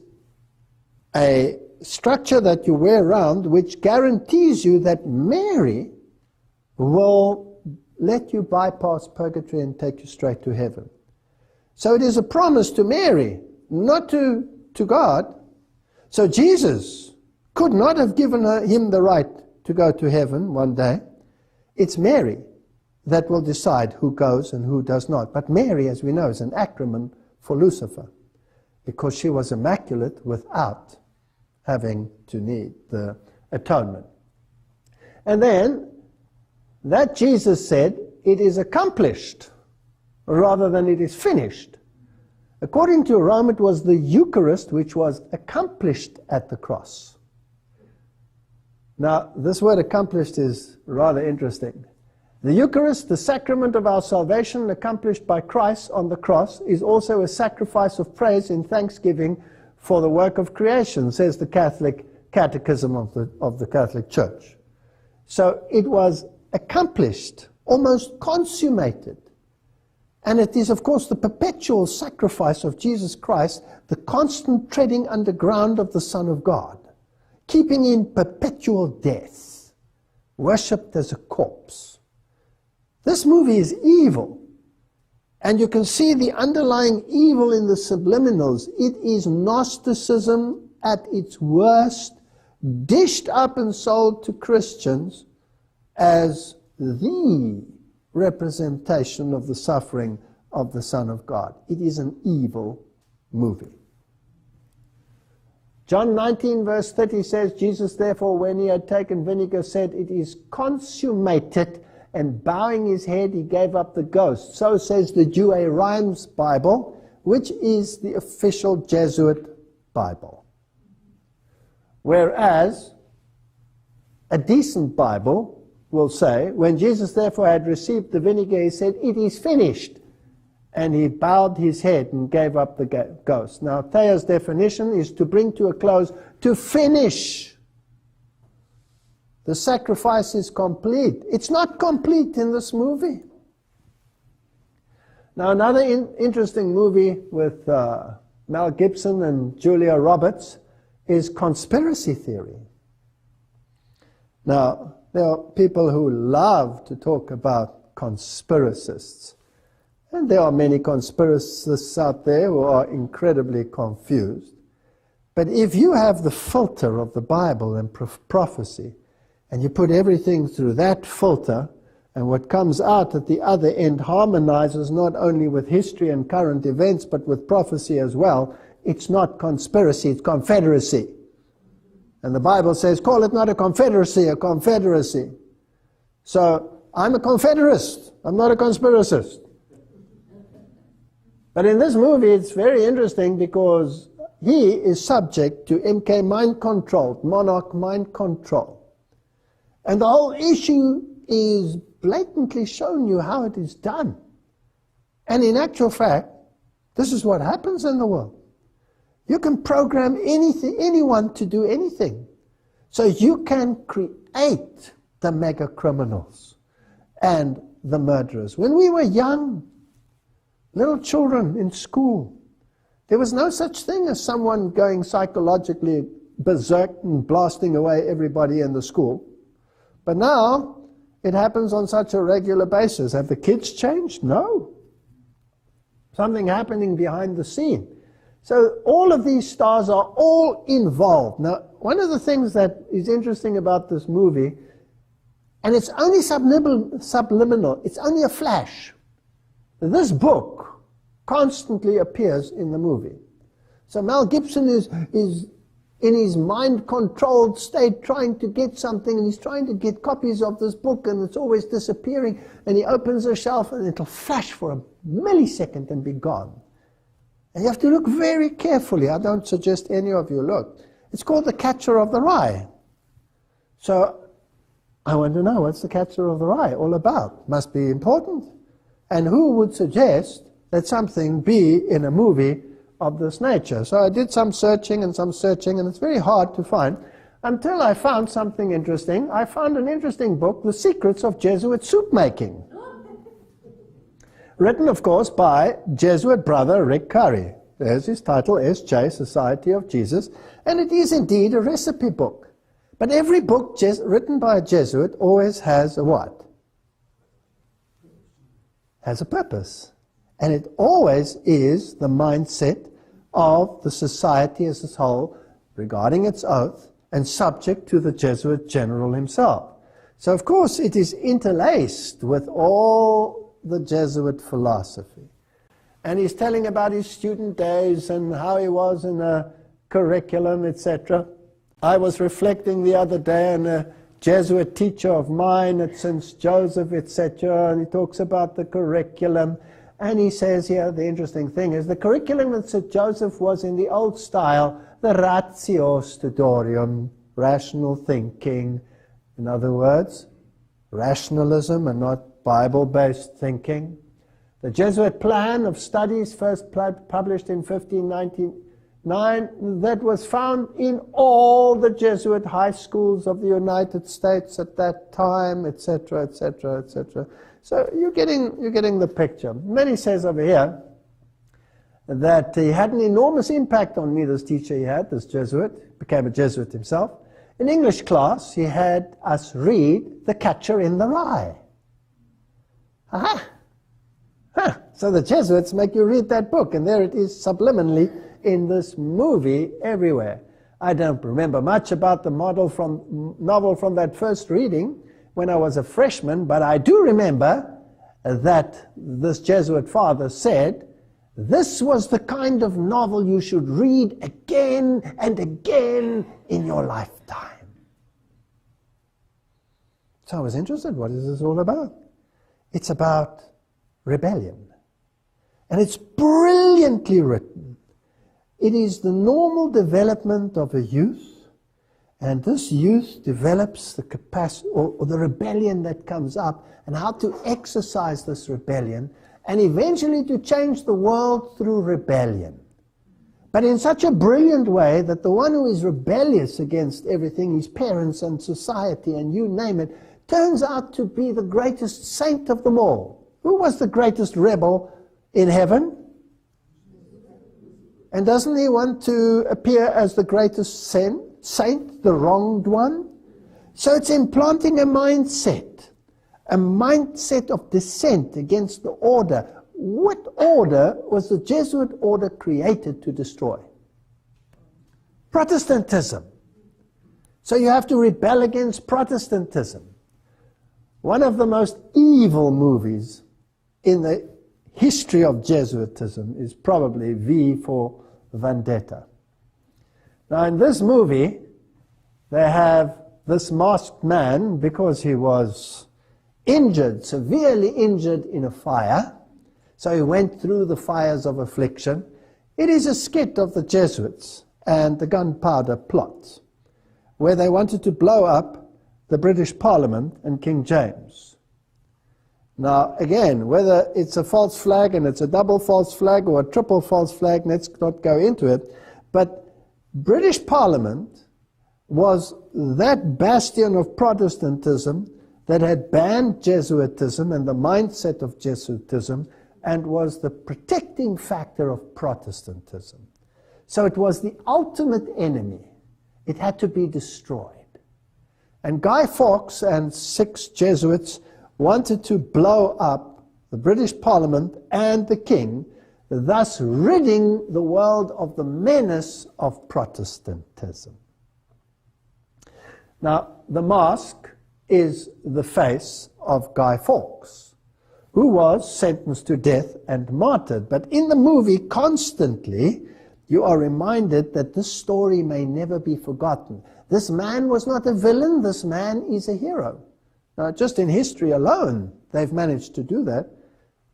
a structure that you wear around which guarantees you that Mary will let you bypass purgatory and take you straight to heaven. So it is a promise to Mary, not to God. So Jesus could not have given him the right to go to heaven one day. It's Mary that will decide who goes and who does not. But Mary, as we know, is an acronym for Lucifer, because she was immaculate without having to need the atonement. And then, that Jesus said, it is accomplished, rather than it is finished. According to Rome, it was the Eucharist which was accomplished at the cross. Now, this word accomplished is rather interesting. The Eucharist, the sacrament of our salvation accomplished by Christ on the cross, is also a sacrifice of praise in thanksgiving for the work of creation, says the Catholic Catechism of the Catholic Church. So it was accomplished, almost consummated. And it is, of course, the perpetual sacrifice of Jesus Christ, the constant treading underground of the Son of God, keeping in perpetual death, worshipped as a corpse. This movie is evil, and you can see the underlying evil in the subliminals. It is Gnosticism at its worst, dished up and sold to Christians as the representation of the suffering of the Son of God. It is an evil movie. John 19 verse 30 says, Jesus therefore, when he had taken vinegar, said, "It is consummated," and bowing his head, he gave up the ghost. So says the Douay-Rheims Bible, which is the official Jesuit Bible. Whereas a decent Bible will say, when Jesus therefore had received the vinegar, he said, "It is finished." And he bowed his head and gave up the ghost. Now, Thea's definition is to bring to a close, to finish. The sacrifice is complete. It's not complete in this movie. Now, another interesting movie with Mel Gibson and Julia Roberts is Conspiracy Theory. Now, there are people who love to talk about conspiracists. And there are many conspiracists out there who are incredibly confused. But if you have the filter of the Bible and prophecy, and you put everything through that filter, and what comes out at the other end harmonizes not only with history and current events, but with prophecy as well, it's not conspiracy, it's confederacy. And the Bible says, call it not a confederacy, a confederacy. So, I'm a confederist, I'm not a conspiracist. But in this movie, it's very interesting because he is subject to MK mind control, monarch mind control. And the whole issue is blatantly showing you how it is done. And in actual fact, this is what happens in the world. You can program anyone to do anything. So you can create the mega criminals and the murderers. When we were young, little children in school, there was no such thing as someone going psychologically berserk and blasting away everybody in the school. But now, it happens on such a regular basis. Have the kids changed? No. Something happening behind the scene. So all of these stars are all involved. Now, one of the things that is interesting about this movie, and it's only subliminal, it's only a flash. This book constantly appears in the movie. So Mel Gibson is in his mind-controlled state trying to get something, and he's trying to get copies of this book, and it's always disappearing, and he opens a shelf, and it'll flash for a millisecond and be gone. And you have to look very carefully. I don't suggest any of you look. It's called The Catcher of the Rye. So I want to know, what's The Catcher of the Rye all about? Must be important. And who would suggest that something be in a movie of this nature? So I did some searching, and it's very hard to find, until I found something interesting. I found an interesting book, The Secrets of Jesuit Soup Making. Written, of course, by Jesuit brother Rick Curry. There's his title, S.J., Society of Jesus, and it is indeed a recipe book. But every book written by a Jesuit always has a what? Has a purpose. And it always is the mindset of the society as a whole regarding its oath and subject to the Jesuit general himself. So, of course, it is interlaced with all the Jesuit philosophy. And he's telling about his student days and how he was in a curriculum, etc. I was reflecting the other day on a Jesuit teacher of mine at St. Joseph, etc., and he talks about the curriculum. And he says here, the interesting thing is, the curriculum at St. Joseph was in the old style, the ratio studiorum, rational thinking. In other words, rationalism and not Bible-based thinking. The Jesuit plan of studies, first published in 1599, that was found in all the Jesuit high schools of the United States at that time, etc., etc., etc. So you're getting the picture. Then he says over here that he had an enormous impact on me, this teacher he had, this Jesuit, became a Jesuit himself. In English class, he had us read The Catcher in the Rye. Aha! Huh. So the Jesuits make you read that book, and there it is subliminally in this movie everywhere. I don't remember much about the novel from that first reading when I was a freshman, but I do remember that this Jesuit father said, this was the kind of novel you should read again and again in your lifetime. So I was interested, what is this all about? It's about rebellion. And it's brilliantly written. It is the normal development of a youth, and this youth develops the capacity, or the rebellion that comes up, and how to exercise this rebellion, and eventually to change the world through rebellion. But in such a brilliant way that the one who is rebellious against everything, his parents and society and you name it, turns out to be the greatest saint of them all. Who was the greatest rebel in heaven? And doesn't he want to appear as the greatest saint, the wronged one? So it's implanting a mindset of dissent against the order. What order was the Jesuit order created to destroy? Protestantism. So you have to rebel against Protestantism. One of the most evil movies in the history of Jesuitism is probably V for Vendetta. Now in this movie, they have this masked man, because he was injured, severely injured in a fire, so he went through the fires of affliction. It is a skit of the Jesuits and the gunpowder plot, where they wanted to blow up the British Parliament and King James. Now, again, whether it's a false flag and it's a double false flag or a triple false flag, let's not go into it, but British Parliament was that bastion of Protestantism that had banned Jesuitism and the mindset of Jesuitism and was the protecting factor of Protestantism. So it was the ultimate enemy. It had to be destroyed. And Guy Fawkes and 6 Jesuits wanted to blow up the British Parliament and the King, thus ridding the world of the menace of Protestantism. Now, the mask is the face of Guy Fawkes, who was sentenced to death and martyred. But in the movie, constantly, you are reminded that this story may never be forgotten. This man was not a villain, this man is a hero. Now, just in history alone, they've managed to do that,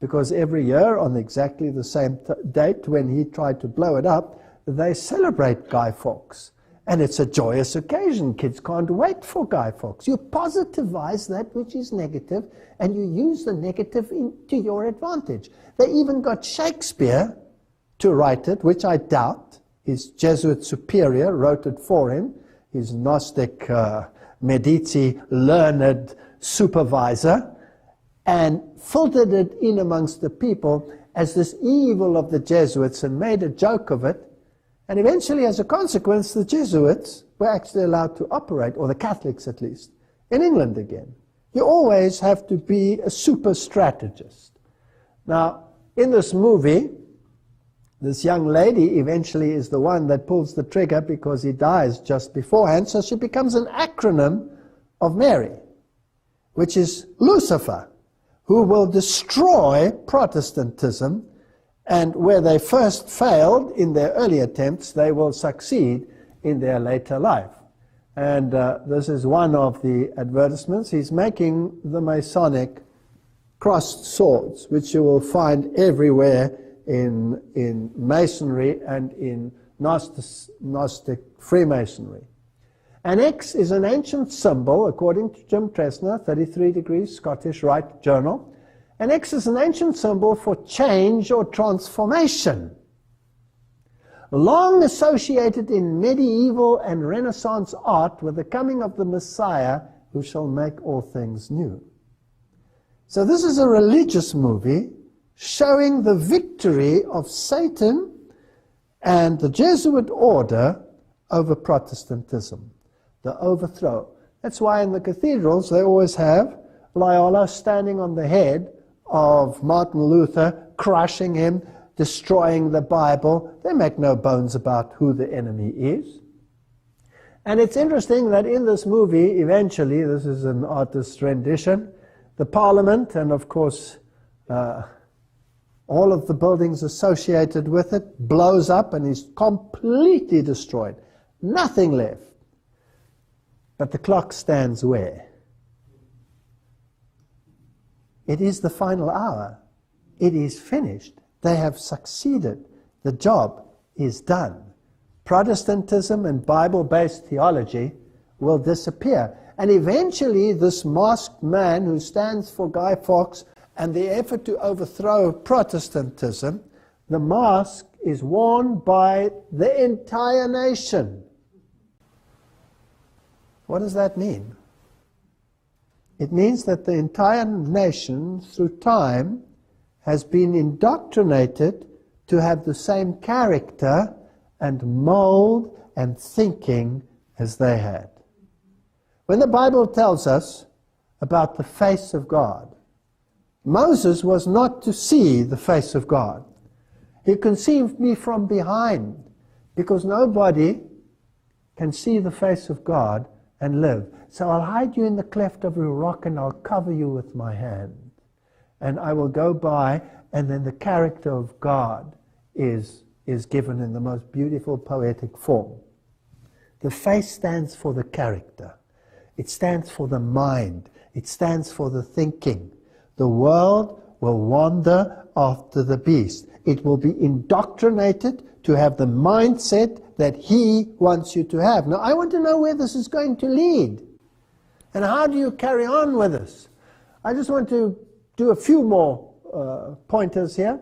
because every year on exactly the same date when he tried to blow it up, they celebrate Guy Fawkes. And it's a joyous occasion. Kids can't wait for Guy Fawkes. You positivize that which is negative, and you use the negative to your advantage. They even got Shakespeare to write it, which I doubt. His Jesuit superior wrote it for him, his Gnostic Medici learned supervisor, and filtered it in amongst the people as this evil of the Jesuits and made a joke of it. And eventually, as a consequence, the Jesuits were actually allowed to operate, or the Catholics at least, in England again. You always have to be a super strategist. Now, in this movie, this young lady eventually is the one that pulls the trigger because he dies just beforehand, so she becomes an acronym of Mary, which is Lucifer, who will destroy Protestantism, and where they first failed in their early attempts, they will succeed in their later life. And this is one of the advertisements. He's making the Masonic crossed swords, which you will find everywhere in Masonry and in Gnostic Freemasonry. An X is an ancient symbol, according to Jim Tresner, 33 Degrees, Scottish Rite Journal. An X is an ancient symbol for change or transformation, long associated in medieval and Renaissance art with the coming of the Messiah who shall make all things new. So this is a religious movie showing the victory of Satan and the Jesuit order over Protestantism, the overthrow. That's why in the cathedrals they always have Loyola standing on the head of Martin Luther, crushing him, destroying the Bible. They make no bones about who the enemy is. And it's interesting that in this movie, eventually, this is an artist's rendition, the Parliament, and of course all of the buildings associated with it, blows up and is completely destroyed. Nothing left. But the clock stands where? It is the final hour. It is finished. They have succeeded. The job is done. Protestantism and Bible-based theology will disappear. And eventually this masked man who stands for Guy Fawkes and the effort to overthrow Protestantism, the mask is worn by the entire nation. What does that mean? It means that the entire nation, through time, has been indoctrinated to have the same character and mold and thinking as they had. When the Bible tells us about the face of God, Moses was not to see the face of God. He conceived me from behind, because nobody can see the face of God and live. So I'll hide you in the cleft of a rock and I'll cover you with my hand. And I will go by, and then the character of God is given in the most beautiful poetic form. The face stands for the character. It stands for the mind. It stands for the thinking. The world will wander after the beast. It will be indoctrinated to have the mindset that he wants you to have. Now, I want to know where this is going to lead. And how do you carry on with this? I just want to do a few more pointers here.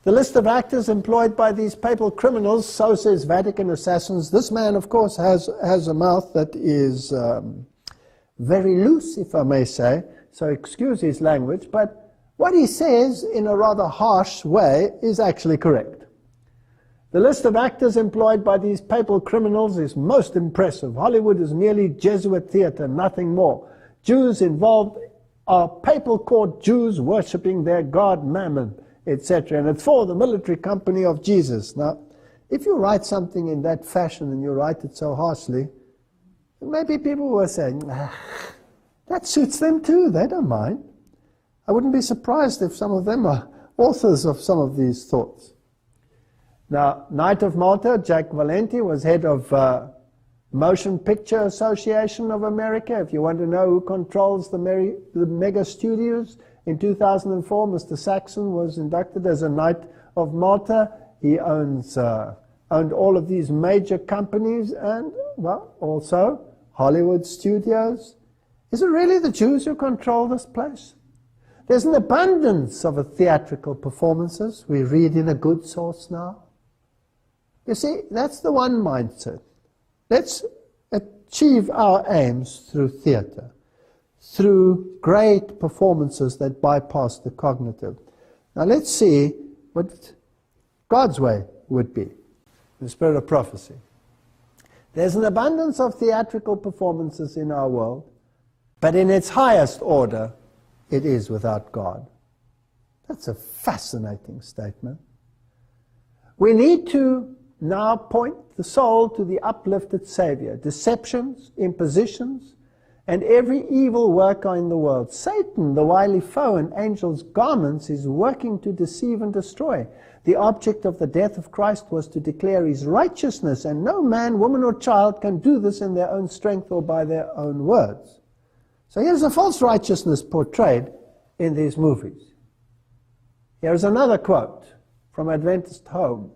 The list of actors employed by these papal criminals, so says Vatican assassins. This man, of course, has a mouth that is very loose, if I may say, so excuse his language, but what he says in a rather harsh way is actually correct. The list of actors employed by these papal criminals is most impressive. Hollywood is merely Jesuit theater, nothing more. Jews involved are papal court Jews worshipping their god Mammon, etc. And it's for the military company of Jesus. Now, if you write something in that fashion and you write it so harshly, maybe people were saying, that suits them too, they don't mind. I wouldn't be surprised if some of them are authors of some of these thoughts. Now, Knight of Malta, Jack Valenti, was head of Motion Picture Association of America. If you want to know who controls the mega studios, in 2004, Mr. Saxon was inducted as a Knight of Malta. He owned all of these major companies and, well, also Hollywood studios. Is it really the Jews who control this place? There's an abundance of theatrical performances. We read in a good source now. You see, that's the one mindset. Let's achieve our aims through theater, through great performances that bypass the cognitive. Now let's see what God's way would be, the spirit of prophecy. There's an abundance of theatrical performances in our world, but in its highest order, it is without God. That's a fascinating statement. We need to now point the soul to the uplifted Savior. Deceptions, impositions, and every evil worker in the world. Satan, the wily foe in angels' garments, is working to deceive and destroy. The object of the death of Christ was to declare his righteousness, and no man, woman, or child can do this in their own strength or by their own words. So here's a false righteousness portrayed in these movies. Here's another quote from Adventist Home.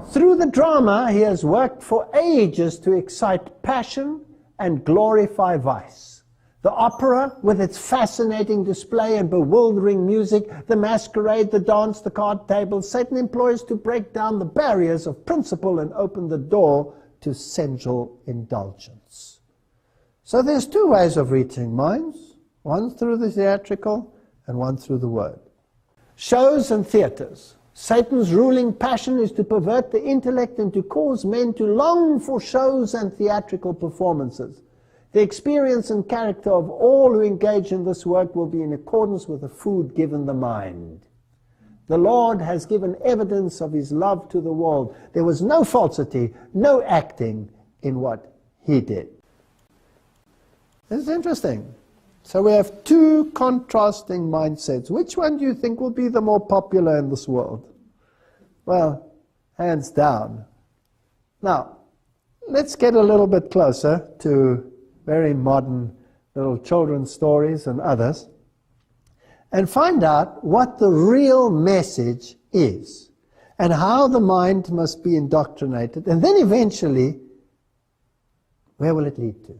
Through the drama, he has worked for ages to excite passion and glorify vice. The opera, with its fascinating display and bewildering music, the masquerade, the dance, the card tables, Satan employs to break down the barriers of principle and open the door to sensual indulgence. So there's two ways of reaching minds, one through the theatrical and one through the word. Shows and theaters. Satan's ruling passion is to pervert the intellect and to cause men to long for shows and theatrical performances. The experience and character of all who engage in this work will be in accordance with the food given the mind. The Lord has given evidence of his love to the world. There was no falsity, no acting in what he did. This is interesting. So we have two contrasting mindsets. Which one do you think will be the more popular in this world? Well, hands down. Now, let's get a little bit closer to very modern little children's stories and others, and find out what the real message is, and how the mind must be indoctrinated, and then eventually, where will it lead to?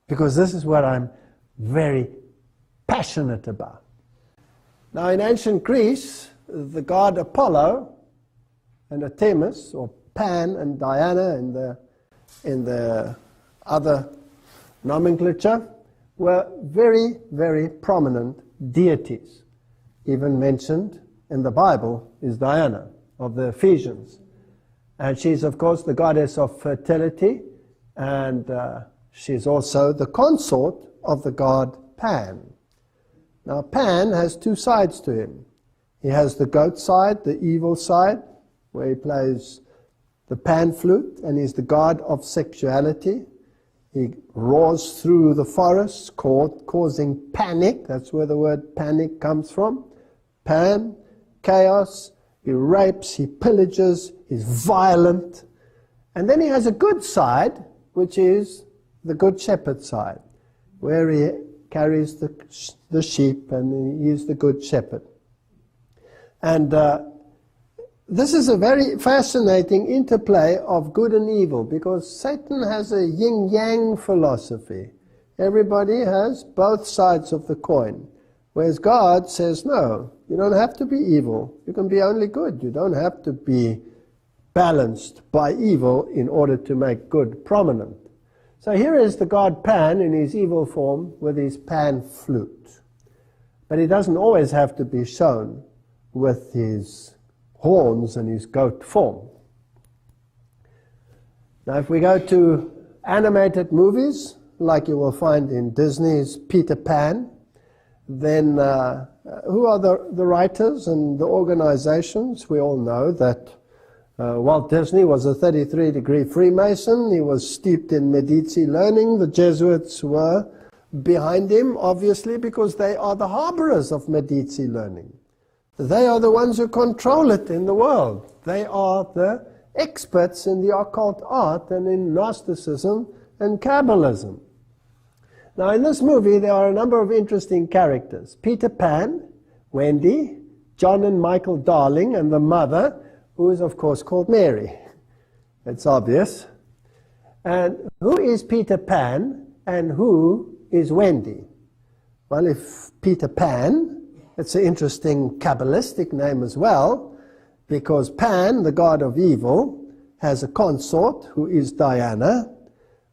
Because this is what I'm very passionate about. Now, in ancient Greece, the god Apollo and Artemis, or Pan and Diana in the other nomenclature, were very, very prominent deities. Even mentioned in the Bible is Diana of the Ephesians. And she's, of course, the goddess of fertility, and she's also the consort of the god Pan. Now, Pan has two sides to him. He has the goat side, the evil side, where he plays the pan flute, and he's the god of sexuality. He roars through the forests, causing panic. That's where the word panic comes from. Pan, chaos. He rapes, he pillages, he's violent. And then he has a good side, which is the good shepherd side, where he carries the sheep, and he is the good shepherd. And this is a very fascinating interplay of good and evil, because Satan has a yin-yang philosophy. Everybody has both sides of the coin, whereas God says, no, you don't have to be evil. You can be only good. You don't have to be balanced by evil in order to make good prominent. So here is the god Pan in his evil form with his pan flute. But he doesn't always have to be shown with his horns and his goat form. Now, if we go to animated movies, like you will find in Disney's Peter Pan, then who are the writers and the organizations? We all know that Walt Disney was a 33-degree Freemason. He was steeped in Medici learning. The Jesuits were behind him, obviously, because they are the harborers of Medici learning. They are the ones who control it in the world. They are the experts in the occult art and in Gnosticism and Kabbalism. Now, in this movie, there are a number of interesting characters. Peter Pan, Wendy, John and Michael Darling, and the mother, who is, of course, called Mary. It's obvious. And who is Peter Pan and who is Wendy? Well, if Peter Pan, it's an interesting Kabbalistic name as well, because Pan, the god of evil, has a consort who is Diana,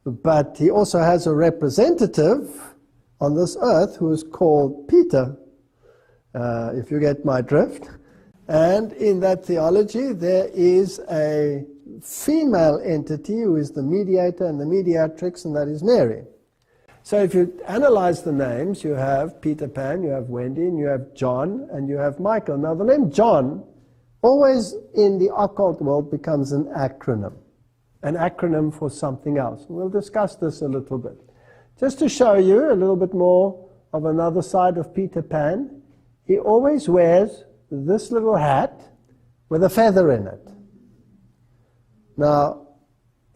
but he also has a representative on this earth who is called Peter, if you get my drift. And in that theology, there is a female entity who is the mediator and the mediatrix, and that is Mary. So if you analyze the names, you have Peter Pan, you have Wendy, and you have John, and you have Michael. Now, the name John always in the occult world becomes an acronym for something else. We'll discuss this a little bit. Just to show you a little bit more of another side of Peter Pan, he always wears this little hat with a feather in it. Now,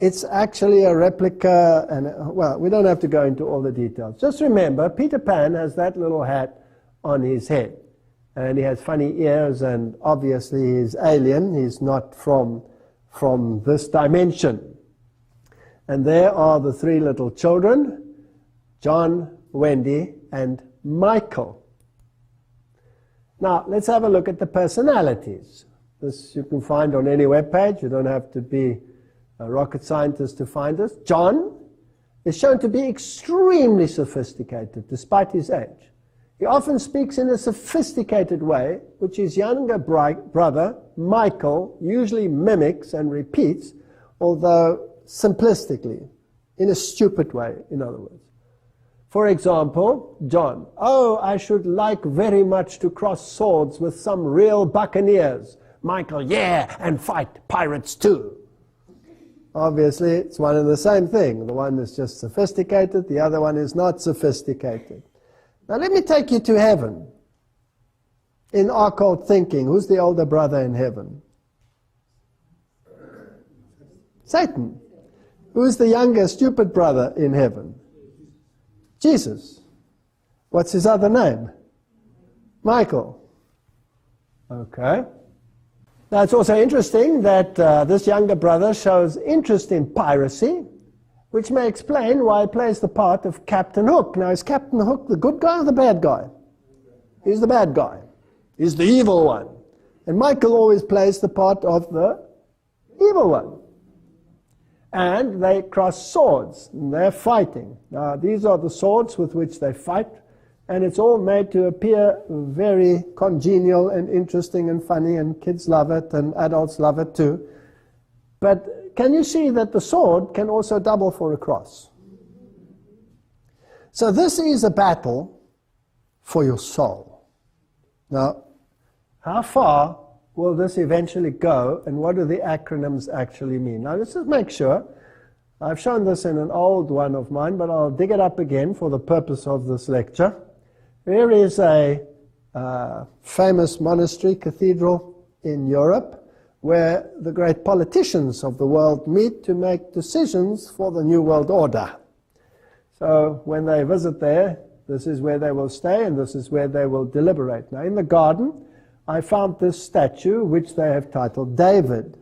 it's actually a replica, and well, we don't have to go into all the details. Just remember, Peter Pan has that little hat on his head, and he has funny ears, and obviously he's alien. He's not from from this dimension. And there are the three little children, John, Wendy, and Michael. Now, let's have a look at the personalities. This you can find on any web page. You don't have to be a rocket scientist to find this. John is shown to be extremely sophisticated, despite his age. He often speaks in a sophisticated way, which his younger brother, Michael, usually mimics and repeats, although simplistically, in a stupid way, in other words. For example, John, "Oh, I should like very much to cross swords with some real buccaneers." Michael, "Yeah, and fight pirates too." Obviously, it's one and the same thing. The one is just sophisticated, the other one is not sophisticated. Now let me take you to heaven. In occult thinking, who's the older brother in heaven? Satan. Who's the younger stupid brother in heaven? Jesus. What's his other name? Michael. Okay. Now it's also interesting that this younger brother shows interest in piracy, which may explain why he plays the part of Captain Hook. Now is Captain Hook the good guy or the bad guy? He's the bad guy. He's the evil one. And Michael always plays the part of the evil one. And they cross swords, and they're fighting. Now these are the swords with which they fight, and it's all made to appear very congenial and interesting and funny, and kids love it, and adults love it too. But can you see that the sword can also double for a cross? So this is a battle for your soul. Now, how far will this eventually go, and what do the acronyms actually mean? Now, let's just make sure. I've shown this in an old one of mine, but I'll dig it up again for the purpose of this lecture. Here is a famous monastery cathedral in Europe where the great politicians of the world meet to make decisions for the New World Order. So when they visit there, this is where they will stay, and this is where they will deliberate. Now, in the garden, I found this statue, which they have titled David.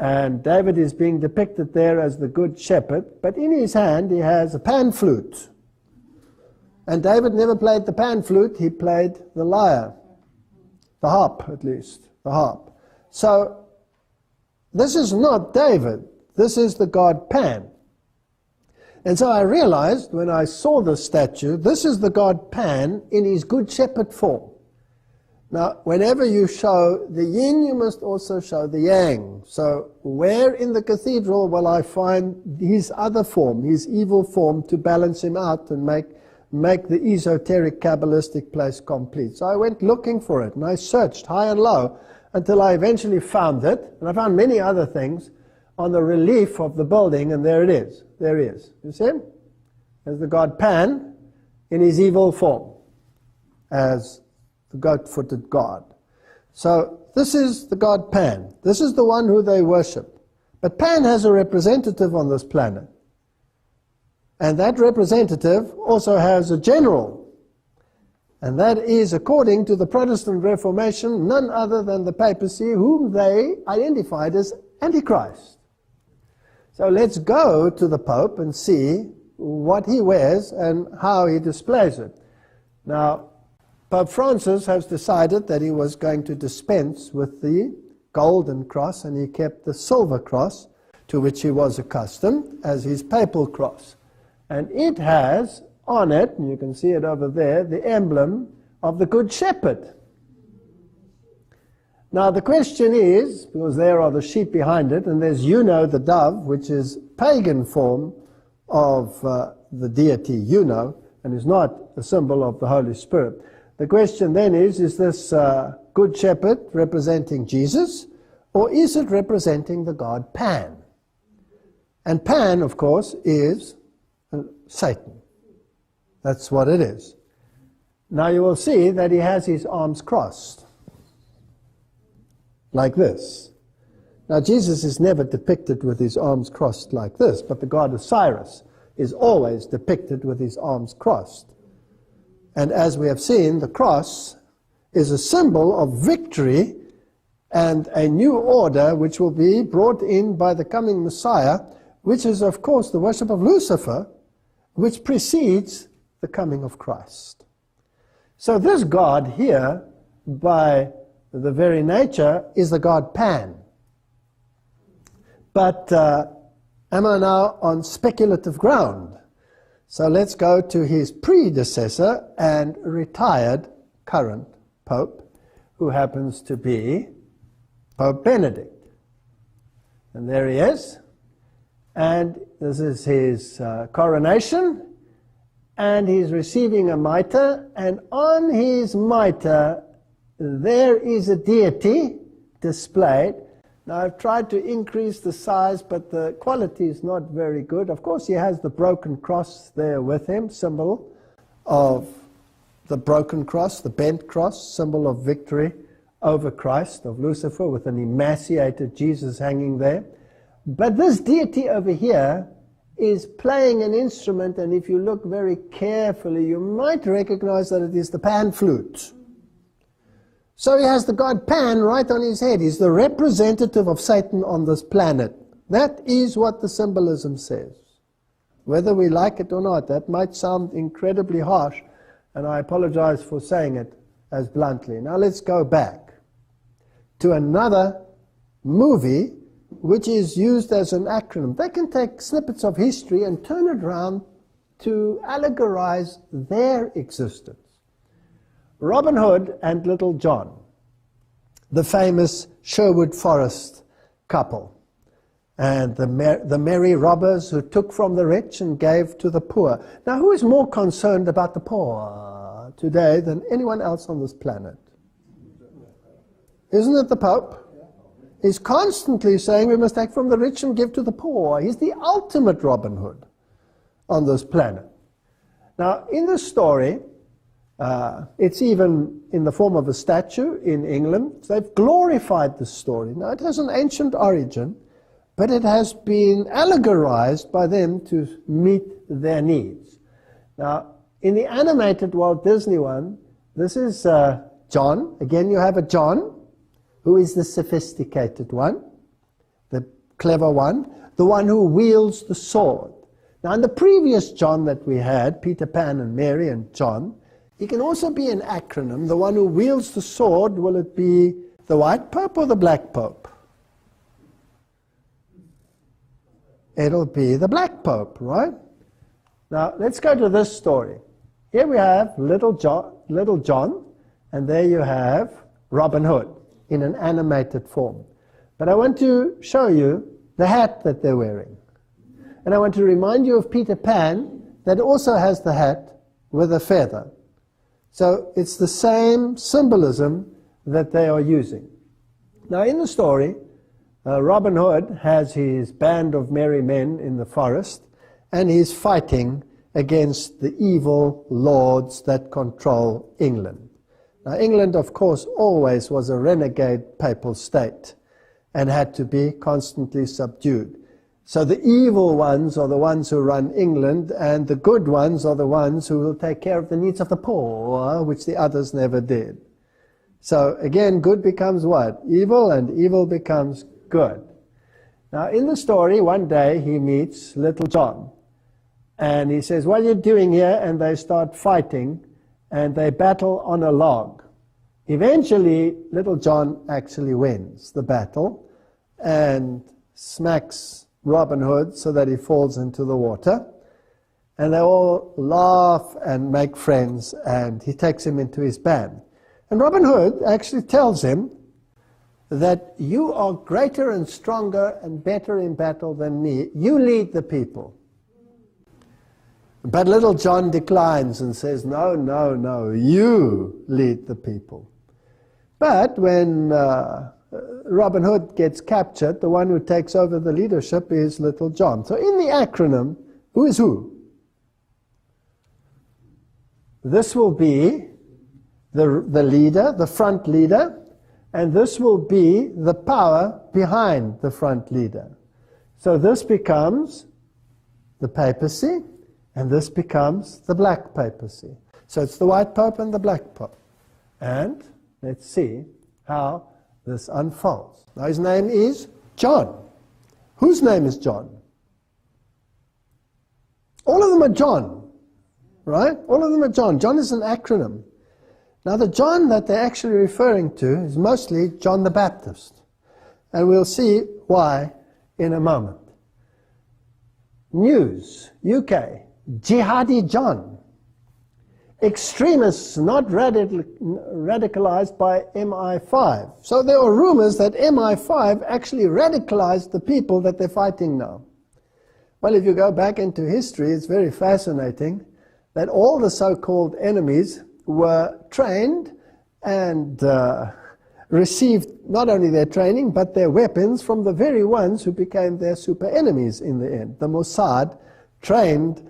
And David is being depicted there as the good shepherd, but in his hand he has a pan flute. And David never played the pan flute, he played the lyre. The harp, at least, the harp. So, this is not David, this is the god Pan. And so I realized when I saw this statue, this is the god Pan in his good shepherd form. Now, whenever you show the yin, you must also show the yang. So, where in the cathedral will I find his other form, his evil form, to balance him out and make the esoteric Kabbalistic place complete? So I went looking for it, and I searched high and low until I eventually found it. And I found many other things on the relief of the building, and there it is. There he is. You see him? There's the god Pan in his evil form as the goat-footed god. So this is the god Pan. This is the one who they worship. But Pan has a representative on this planet. And that representative also has a general. And that is, according to the Protestant Reformation, none other than the papacy, whom they identified as Antichrist. So let's go to the Pope and see what he wears and how he displays it. Now, Pope Francis has decided that he was going to dispense with the golden cross, and he kept the silver cross, to which he was accustomed, as his papal cross. And it has on it, and you can see it over there, the emblem of the Good Shepherd. Now the question is, because there are the sheep behind it, and there's Juno the dove, which is pagan form of the deity Juno, and is not a symbol of the Holy Spirit. The question then is this Good Shepherd representing Jesus, or is it representing the god Pan? And Pan, of course, is Satan. That's what it is. Now you will see that he has his arms crossed, like this. Now Jesus is never depicted with his arms crossed like this, but the god Osiris is always depicted with his arms crossed. And as we have seen, the cross is a symbol of victory and a new order which will be brought in by the coming Messiah, which is, of course, the worship of Lucifer, which precedes the coming of Christ. So this God here, by the very nature, is the God Pan. But am I now on speculative ground? So let's go to his predecessor and retired current Pope, who happens to be Pope Benedict. And there he is. And this is his coronation. And he's receiving a mitre. And on his mitre, there is a deity displayed. Now, I've tried to increase the size, but the quality is not very good. Of course, he has the broken cross there with him, symbol of the broken cross, the bent cross, symbol of victory over Christ, of Lucifer, with an emaciated Jesus hanging there. But this deity over here is playing an instrument, and if you look very carefully, you might recognize that it is the pan flute. So he has the god Pan right on his head. He's the representative of Satan on this planet. That is what the symbolism says. Whether we like it or not, that might sound incredibly harsh, and I apologize for saying it as bluntly. Now let's go back to another movie which is used as an acronym. They can take snippets of history and turn it around to allegorize their existence. Robin Hood and Little John, the famous Sherwood Forest couple, and the merry robbers who took from the rich and gave to the poor. Now, who is more concerned about the poor today than anyone else on this planet? Isn't it the Pope? He's constantly saying we must take from the rich and give to the poor. He's the ultimate Robin Hood on this planet. Now, in this story, it's even in the form of a statue in England. They've glorified the story. Now, it has an ancient origin, but it has been allegorized by them to meet their needs. Now, in the animated Walt Disney one, this is John. Again, you have a John, who is the sophisticated one, the clever one, the one who wields the sword. Now, in the previous John that we had, Peter Pan and Mary and John, he can also be an acronym. The one who wields the sword, will it be the white pope or the black pope? It'll be the black pope, right? Now, let's go to this story. Here we have Little John, and there you have Robin Hood in an animated form. But I want to show you the hat that they're wearing. And I want to remind you of Peter Pan, that also has the hat with a feather. So it's the same symbolism that they are using. Now, in the story, Robin Hood has his band of merry men in the forest, and he's fighting against the evil lords that control England. Now, England, of course, always was a renegade papal state and had to be constantly subdued. So the evil ones are the ones who run England, and the good ones are the ones who will take care of the needs of the poor, which the others never did. So again, good becomes what? Evil, and evil becomes good. Now, in the story, one day he meets Little John, and he says, "What are you doing here?" And they start fighting, and they battle on a log. Eventually, Little John actually wins the battle and smacks Robin Hood so that he falls into the water. And they all laugh and make friends, and he takes him into his band. And Robin Hood actually tells him that you are greater and stronger and better in battle than me. You lead the people. But Little John declines and says, no, no, no, you lead the people. But when Robin Hood gets captured, the one who takes over the leadership is Little John. So in the acronym, who is who? This will be the leader, the front leader, and this will be the power behind the front leader. So this becomes the papacy, and this becomes the black papacy. So it's the white pope and the black pope. And let's see how this unfolds. Now his name is John. Whose name is John? All of them are John, right? All of them are John. John is an acronym. Now the John that they're actually referring to is mostly John the Baptist. And we'll see why in a moment. News, UK, Jihadi John. Extremists not radicalized by MI5. So there are rumors that MI5 actually radicalized the people that they're fighting now. Well, if you go back into history, it's very fascinating that all the so-called enemies were trained and received not only their training, but their weapons from the very ones who became their super enemies in the end. The Mossad trained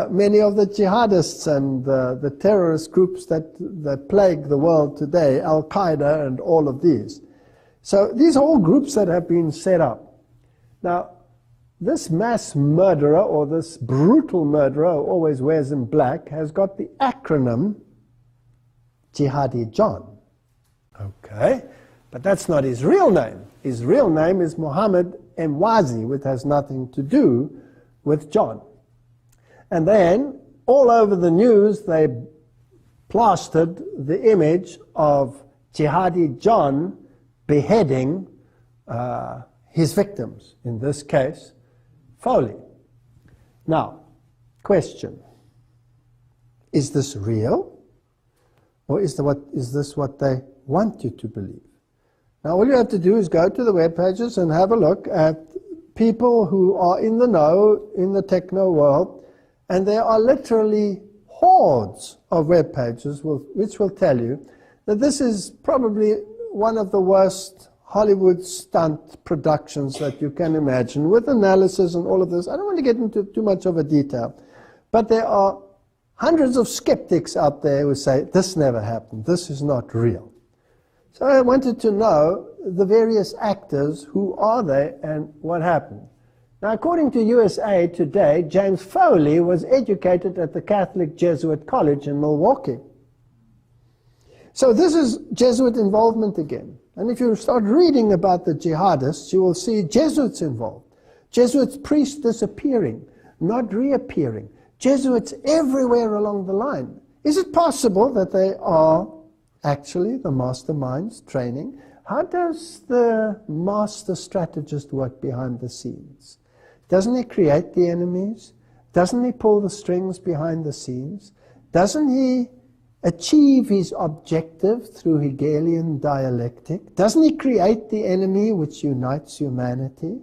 many of the jihadists and the terrorist groups that plague the world today, Al-Qaeda and all of these. So these are all groups that have been set up. Now, this mass murderer, or this brutal murderer who always wears in black, has got the acronym Jihadi John. Okay, but that's not his real name. His real name is Muhammad Mwazi, which has nothing to do with John. And then, all over the news, they plastered the image of Jihadi John beheading his victims, in this case, Foley. Now, question. Is this real? Or is this what they want you to believe? Now, all you have to do is go to the web pages and have a look at people who are in the know, in the techno world, and there are literally hordes of web pages which will tell you that this is probably one of the worst Hollywood stunt productions that you can imagine, with analysis and all of this. I don't want to get into too much of a detail, but there are hundreds of skeptics out there who say, this never happened, this is not real. So I wanted to know the various actors, who are they and what happened. Now, according to USA Today, James Foley was educated at the Catholic Jesuit College in Milwaukee. So this is Jesuit involvement again. And if you start reading about the jihadists, you will see Jesuits involved. Jesuits priests disappearing, not reappearing. Jesuits everywhere along the line. Is it possible that they are actually the masterminds training? How does the master strategist work behind the scenes? Doesn't he create the enemies? Doesn't he pull the strings behind the scenes? Doesn't he achieve his objective through Hegelian dialectic? Doesn't he create the enemy which unites humanity?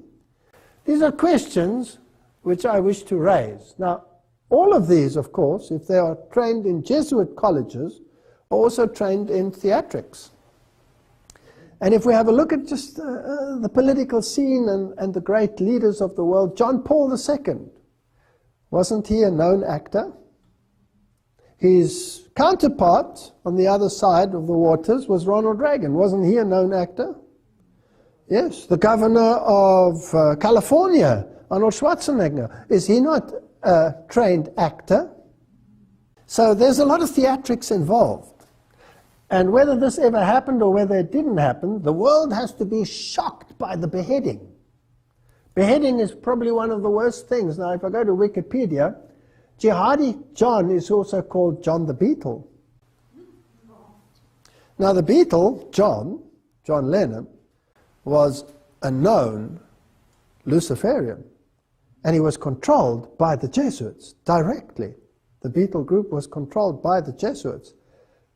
These are questions which I wish to raise. Now, all of these, of course, if they are trained in Jesuit colleges, are also trained in theatrics. And if we have a look at just the political scene and the great leaders of the world, John Paul II, wasn't he a known actor? His counterpart on the other side of the waters was Ronald Reagan. Wasn't he a known actor? Yes. The governor of California, Arnold Schwarzenegger, is he not a trained actor? So there's a lot of theatrics involved. And whether this ever happened or whether it didn't happen, the world has to be shocked by the beheading. Beheading is probably one of the worst things. Now, if I go to Wikipedia, Jihadi John is also called John the Beetle. Now, the Beetle, John Lennon, was a known Luciferian. And he was controlled by the Jesuits directly. The Beetle group was controlled by the Jesuits.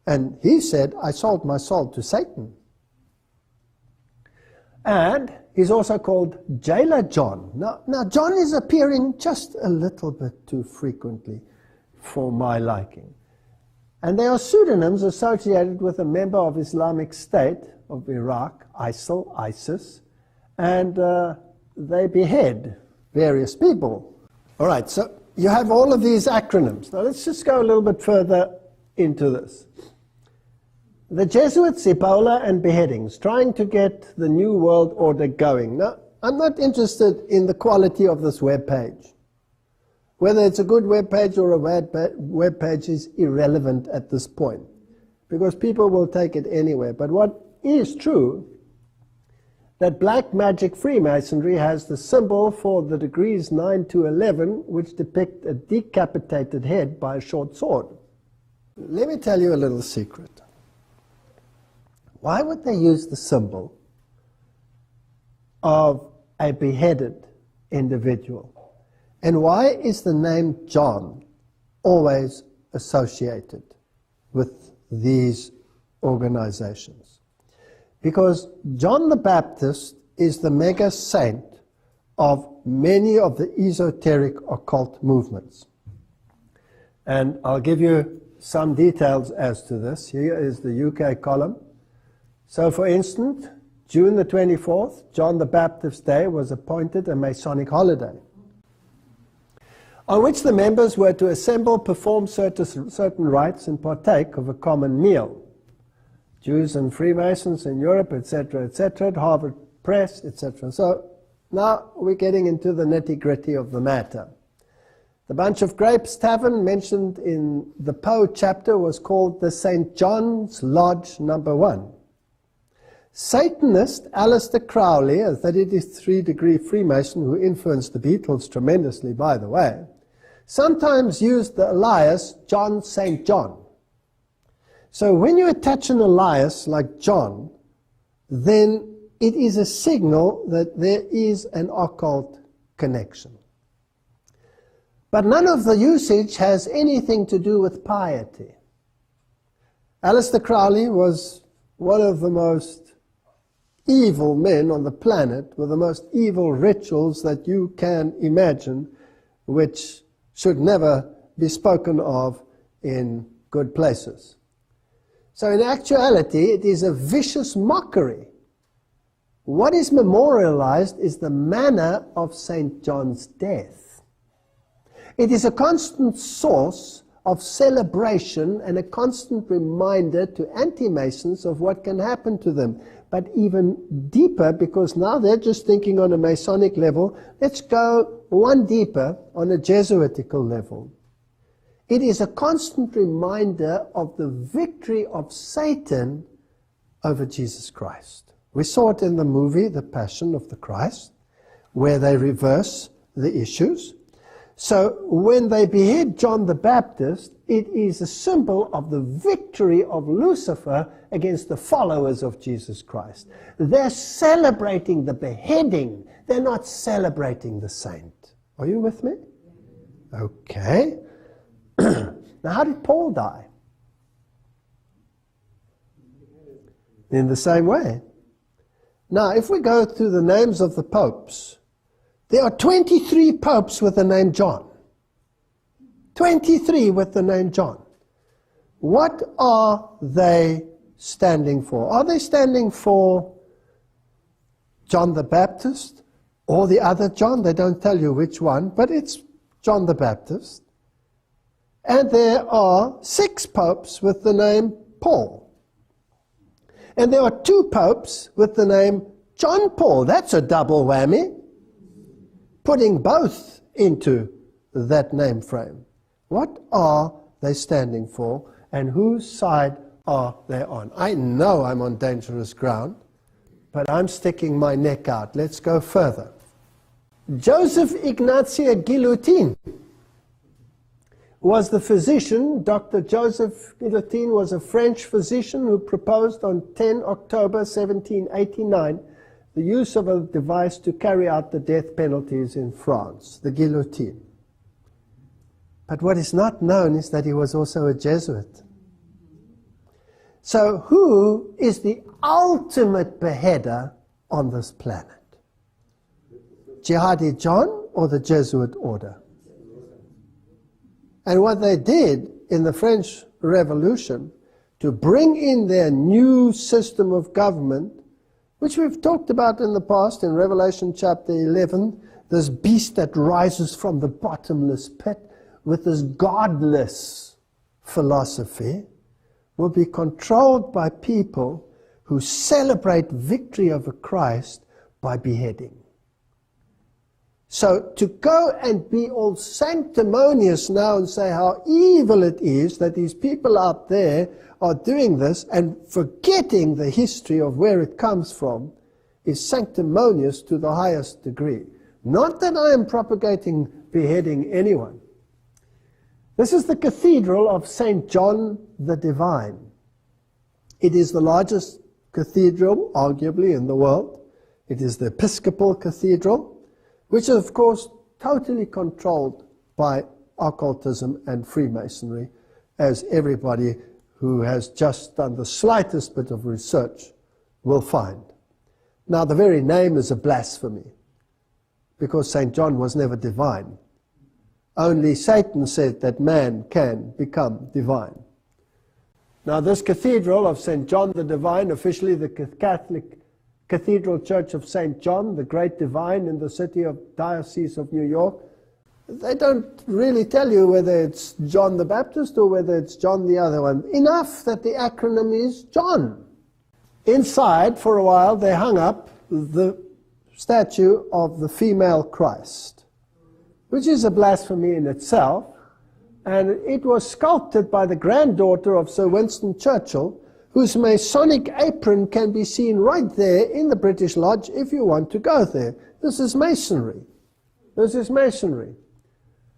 And he said, I sold my soul to Satan. And he's also called Jailer John. Now John is appearing just a little bit too frequently for my liking. And they are pseudonyms associated with a member of Islamic State of Iraq, ISIL, ISIS, and they behead various people. All right, so you have all of these acronyms. Now let's just go a little bit further into this. The Jesuits, Ebola, and beheadings, trying to get the New World Order going. Now, I'm not interested in the quality of this web page. Whether it's a good web page or a bad web page is irrelevant at this point, because people will take it anywhere. But what is true that black magic Freemasonry has the symbol for the degrees 9 to 11, which depict a decapitated head by a short sword. Let me tell you a little secret. Why would they use the symbol of a beheaded individual? And why is the name John always associated with these organizations? Because John the Baptist is the mega saint of many of the esoteric occult movements. And I'll give you some details as to this. Here is the UK column. So for instance, June the 24th, John the Baptist's Day, was appointed a Masonic holiday, on which the members were to assemble, perform certain rites, and partake of a common meal. Jews and Freemasons in Europe, etc., at Harvard Press, etc. So now we're getting into the nitty-gritty of the matter. The Bunch of Grapes Tavern mentioned in the Poe chapter was called the St. John's Lodge No. 1. Satanist Aleister Crowley, a 33-degree Freemason who influenced the Beatles tremendously, by the way, sometimes used the alias John St. John. So when you attach an alias like John, then it is a signal that there is an occult connection. But none of the usage has anything to do with piety. Aleister Crowley was one of the most evil men on the planet, with the most evil rituals that you can imagine, which should never be spoken of in good places. So in actuality, it is a vicious mockery. What is memorialized is the manner of St. John's death. It is a constant source of celebration and a constant reminder to anti-Masons of what can happen to them. But even deeper, because now they're just thinking on a Masonic level, let's go one deeper on a Jesuitical level. It is a constant reminder of the victory of Satan over Jesus Christ. We saw it in the movie, The Passion of the Christ, where they reverse the issues. So when they behead John the Baptist, it is a symbol of the victory of Lucifer against the followers of Jesus Christ. They're celebrating the beheading. They're not celebrating the saint. Are you with me? Okay. Now, how did Paul die? In the same way. Now, if we go through the names of the popes, there are 23 popes with the name John. 23 with the name John. What are they standing for? Are they standing for John the Baptist or the other John? They don't tell you which one, but it's John the Baptist. And there are 6 popes with the name Paul. And there are 2 popes with the name John Paul. That's a double whammy. Putting both into that name frame. What are they standing for, and whose side are they on? I know I'm on dangerous ground, but I'm sticking my neck out. Let's go further. Joseph Ignatia Guillotin was the physician. Dr. Joseph Guillotin was a French physician who proposed on 10 October 1789 the use of a device to carry out the death penalties in France, the guillotine. But what is not known is that he was also a Jesuit. So who is the ultimate beheader on this planet? Jihadi John or the Jesuit order? And what they did in the French Revolution to bring in their new system of government, which we've talked about in the past in Revelation chapter 11, this beast that rises from the bottomless pit with this godless philosophy, will be controlled by people who celebrate victory over Christ by beheading. So to go and be all sanctimonious now and say how evil it is that these people out there are doing this and forgetting the history of where it comes from is sanctimonious to the highest degree. Not that I am propagating beheading anyone. This is the Cathedral of St. John the Divine. It is the largest cathedral, arguably, in the world. It is the Episcopal Cathedral, which is, of course, totally controlled by occultism and Freemasonry, as everybody who has just done the slightest bit of research will find. Now, the very name is a blasphemy, because St. John was never divine. Only Satan said that man can become divine. Now, this Cathedral of St. John the Divine, officially the Catholic Cathedral Church of St. John, the Great Divine in the city of Diocese of New York, they don't really tell you whether it's John the Baptist or whether it's John the other one. Enough that the acronym is John. Inside, for a while, they hung up the statue of the female Christ, which is a blasphemy in itself, and it was sculpted by the granddaughter of Sir Winston Churchill, whose Masonic apron can be seen right there in the British Lodge if you want to go there. This is Masonry. This is Masonry.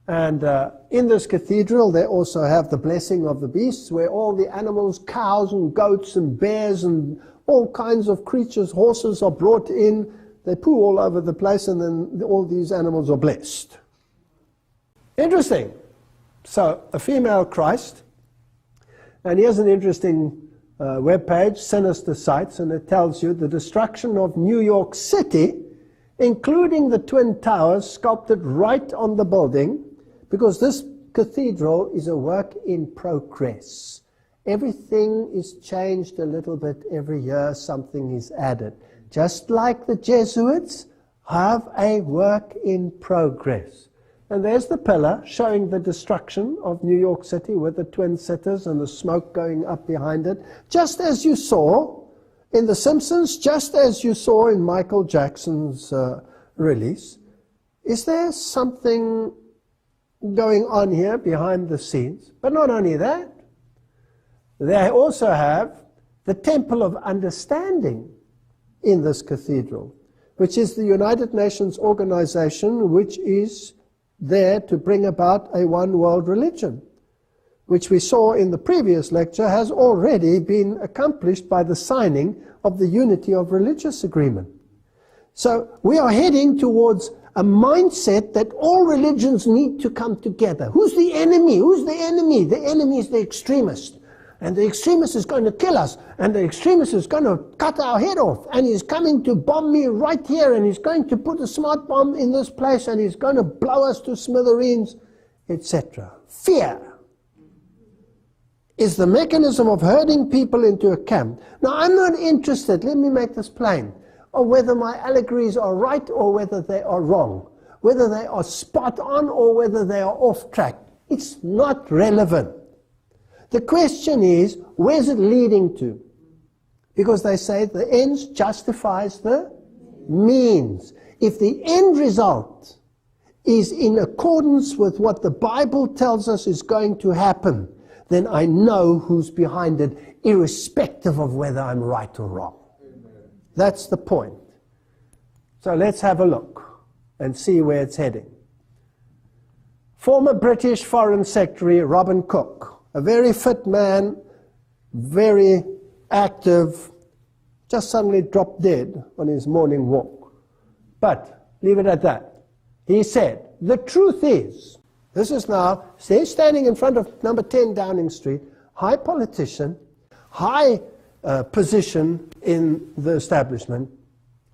And in this cathedral, they also have the blessing of the beasts, where all the animals, cows and goats and bears and all kinds of creatures, horses are brought in. They poo all over the place, and then all these animals are blessed. Interesting. So, a female Christ. And here's an interesting webpage, Sinister Sites, and it tells you the destruction of New York City, including the Twin Towers, sculpted right on the building, because this cathedral is a work in progress. Everything is changed a little bit every year, something is added. Just like the Jesuits have a work in progress. And there's the pillar showing the destruction of New York City with the twin sitters and the smoke going up behind it, just as you saw in The Simpsons, just as you saw in Michael Jackson's release. Is there something going on here behind the scenes? But not only that, they also have the Temple of Understanding in this cathedral, which is the United Nations organization which is there to bring about a one world religion, which we saw in the previous lecture has already been accomplished by the signing of the Unity of Religious Agreement. So we are heading towards a mindset that all religions need to come together. Who's the enemy? Who's the enemy? The enemy is the extremist. And the extremist is going to kill us. And the extremist is going to cut our head off. And he's coming to bomb me right here. And he's going to put a smart bomb in this place. And he's going to blow us to smithereens, etc. Fear is the mechanism of herding people into a camp. Now, I'm not interested, let me make this plain, or whether my allegories are right or whether they are wrong, whether they are spot on or whether they are off track. It's not relevant. The question is, where's it leading to? Because they say the ends justifies the means. If the end result is in accordance with what the Bible tells us is going to happen, then I know who's behind it, irrespective of whether I'm right or wrong. That's the point. So let's have a look and see where it's heading. Former British Foreign Secretary Robin Cook, a very fit man, very active, just suddenly dropped dead on his morning walk. But leave it at that. He said, the truth is, this is now, he's standing in front of number 10 Downing Street, high politician, high position in the establishment.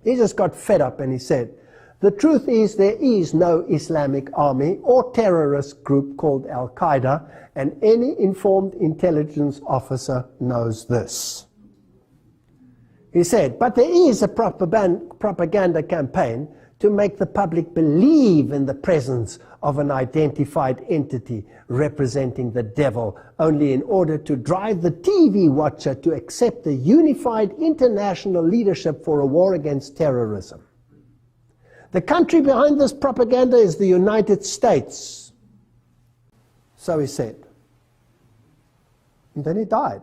He just got fed up and he said, the truth is there is no Islamic army or terrorist group called Al-Qaeda, and any informed intelligence officer knows this. He said, but there is a propaganda campaign to make the public believe in the presence of an identified entity representing the devil, only in order to drive the TV watcher to accept a unified international leadership for a war against terrorism. The country behind this propaganda is the United States. So he said. And then he died.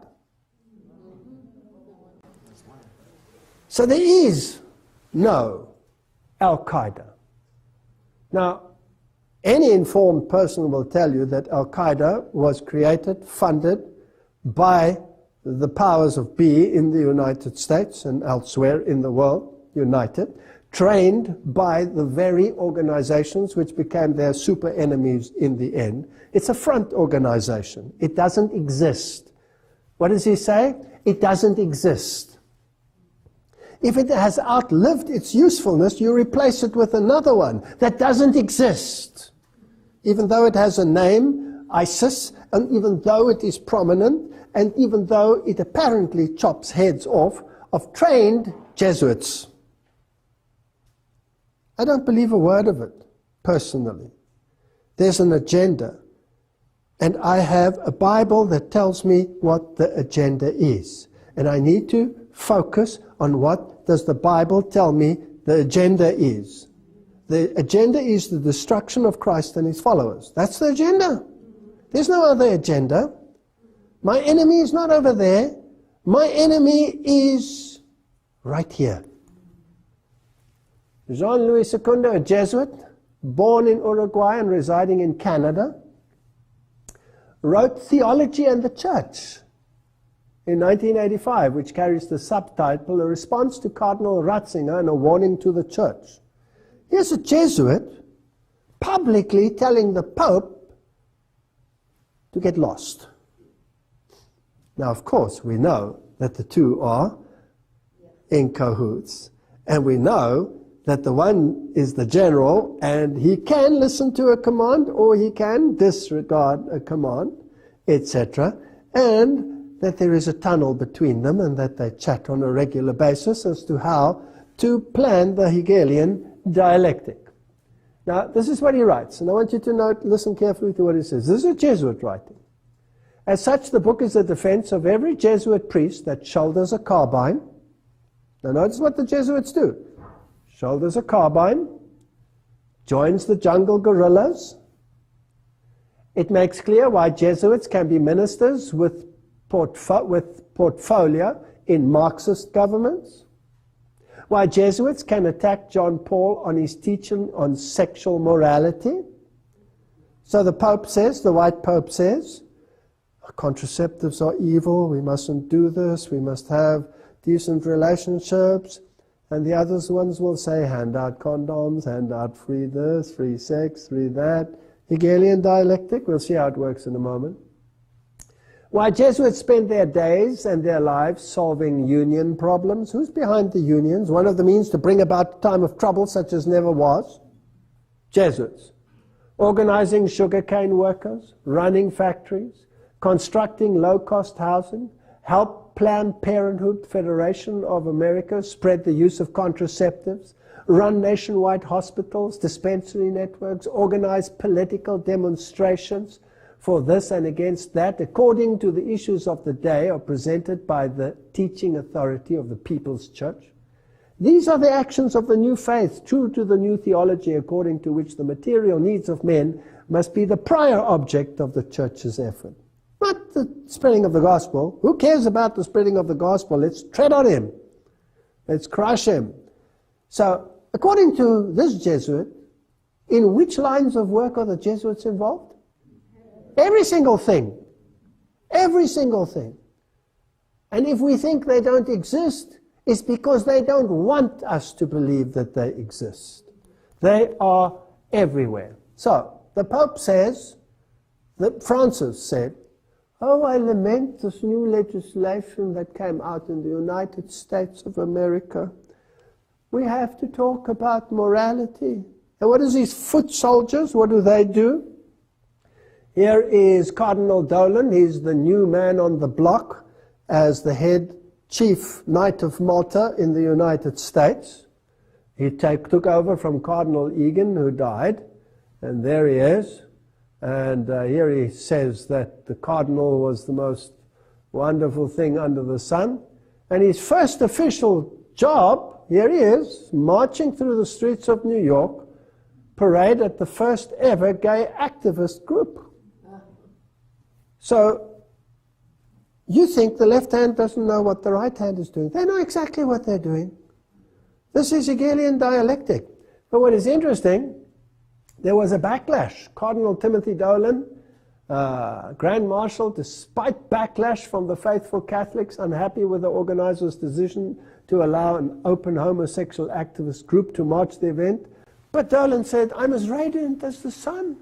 So there is No, Al-Qaeda. Now, any informed person will tell you that Al-Qaeda was created, funded by the powers of be in the United States and elsewhere in the world, united, trained by the very organizations which became their super enemies in the end. It's a front organization. It doesn't exist. What does he say? It doesn't exist. If it has outlived its usefulness, you replace it with another one that doesn't exist. Even though it has a name, ISIS, and even though it is prominent, and even though it apparently chops heads off of trained Jesuits. I don't believe a word of it, personally. There's an agenda. And I have a Bible that tells me what the agenda is. And I need to focus on what does the Bible tell me the agenda is. The agenda is the destruction of Christ and his followers. That's the agenda. There's no other agenda. My enemy is not over there. My enemy is right here. Jean-Louis Secundo, a Jesuit, born in Uruguay and residing in Canada, wrote Theology and the Church in 1985, which carries the subtitle, A Response to Cardinal Ratzinger and a Warning to the Church. Here's a Jesuit publicly telling the Pope to get lost. Now, of course, we know that the two are in cahoots, and we know that the one is the general, and he can listen to a command, or he can disregard a command, etc., and that there is a tunnel between them, and that they chat on a regular basis as to how to plan the Hegelian dialectic. Now, this is what he writes, and I want you to listen carefully to what he says. This is a Jesuit writing. As such, the book is a defense of every Jesuit priest that shoulders a carbine. Now, notice what the Jesuits do. Shoulders a carbine, joins the jungle guerrillas. It makes clear why Jesuits can be ministers with portfolio in Marxist governments. Why Jesuits can attack John Paul on his teaching on sexual morality. So the Pope says, the white Pope says, contraceptives are evil, we mustn't do this, we must have decent relationships. And the other ones will say, hand out condoms, hand out free this, free sex, free that. Hegelian dialectic, we'll see how it works in a moment. Why Jesuits spend their days and their lives solving union problems. Who's behind the unions? One of the means to bring about a time of trouble such as never was. Jesuits. Organizing sugarcane workers, running factories, constructing low-cost housing, help Planned Parenthood Federation of America spread the use of contraceptives, run nationwide hospitals, dispensary networks, organize political demonstrations for this and against that, according to the issues of the day are presented by the teaching authority of the People's Church. These are the actions of the new faith, true to the new theology, according to which the material needs of men must be the prior object of the Church's effort. Not the spreading of the gospel. Who cares about the spreading of the gospel? Let's tread on him. Let's crush him. So, according to this Jesuit, in which lines of work are the Jesuits involved? Every single thing. Every single thing. And if we think they don't exist, it's because they don't want us to believe that they exist. They are everywhere. So, the Pope says, that Francis said, oh, I lament this new legislation that came out in the United States of America. We have to talk about morality. And what is these foot soldiers? What do? Here is Cardinal Dolan. He's the new man on the block as the head chief knight of Malta in the United States. He took over from Cardinal Egan, who died. And there he is. And here he says that the cardinal was the most wonderful thing under the sun. And his first official job, here he is, marching through the streets of New York, parade at the first ever gay activist group. So, you think the left hand doesn't know what the right hand is doing. They know exactly what they're doing. This is Hegelian dialectic. But what is interesting, there was a backlash. Cardinal Timothy Dolan, Grand Marshal, despite backlash from the faithful Catholics, unhappy with the organizers' decision to allow an open homosexual activist group to march the event. But Dolan said, I'm as radiant as the sun.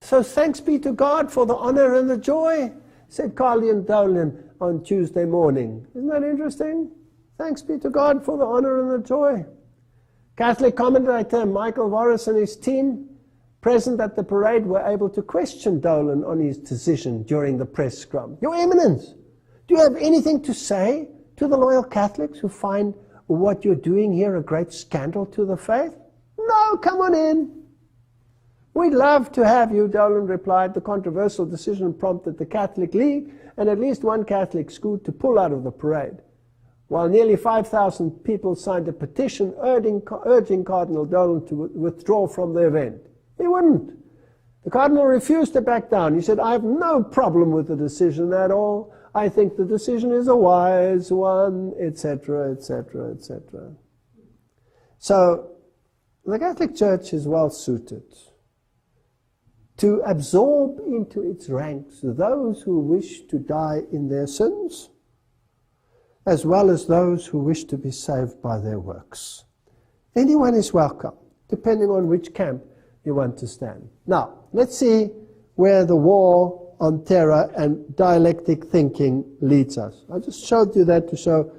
So thanks be to God for the honor and the joy, said Cardinal Dolan on Tuesday morning. Isn't that interesting? Thanks be to God for the honor and the joy. Catholic commentator Michael Voris and his team present at the parade were able to question Dolan on his decision during the press scrum. Your Eminence, do you have anything to say to the loyal Catholics who find what you're doing here a great scandal to the faith? No, come on in. We'd love to have you, Dolan replied. The controversial decision prompted the Catholic League and at least one Catholic school to pull out of the parade, while nearly 5,000 people signed a petition urging Cardinal Dolan to withdraw from the event. He wouldn't. The Cardinal refused to back down. He said, I have no problem with the decision at all. I think the decision is a wise one, etc., etc., etc. So, the Catholic Church is well suited to absorb into its ranks those who wish to die in their sins, as well as those who wish to be saved by their works. Anyone is welcome, depending on which camp you want to stand. Now, let's see where the war on terror and dialectic thinking leads us. I just showed you that to show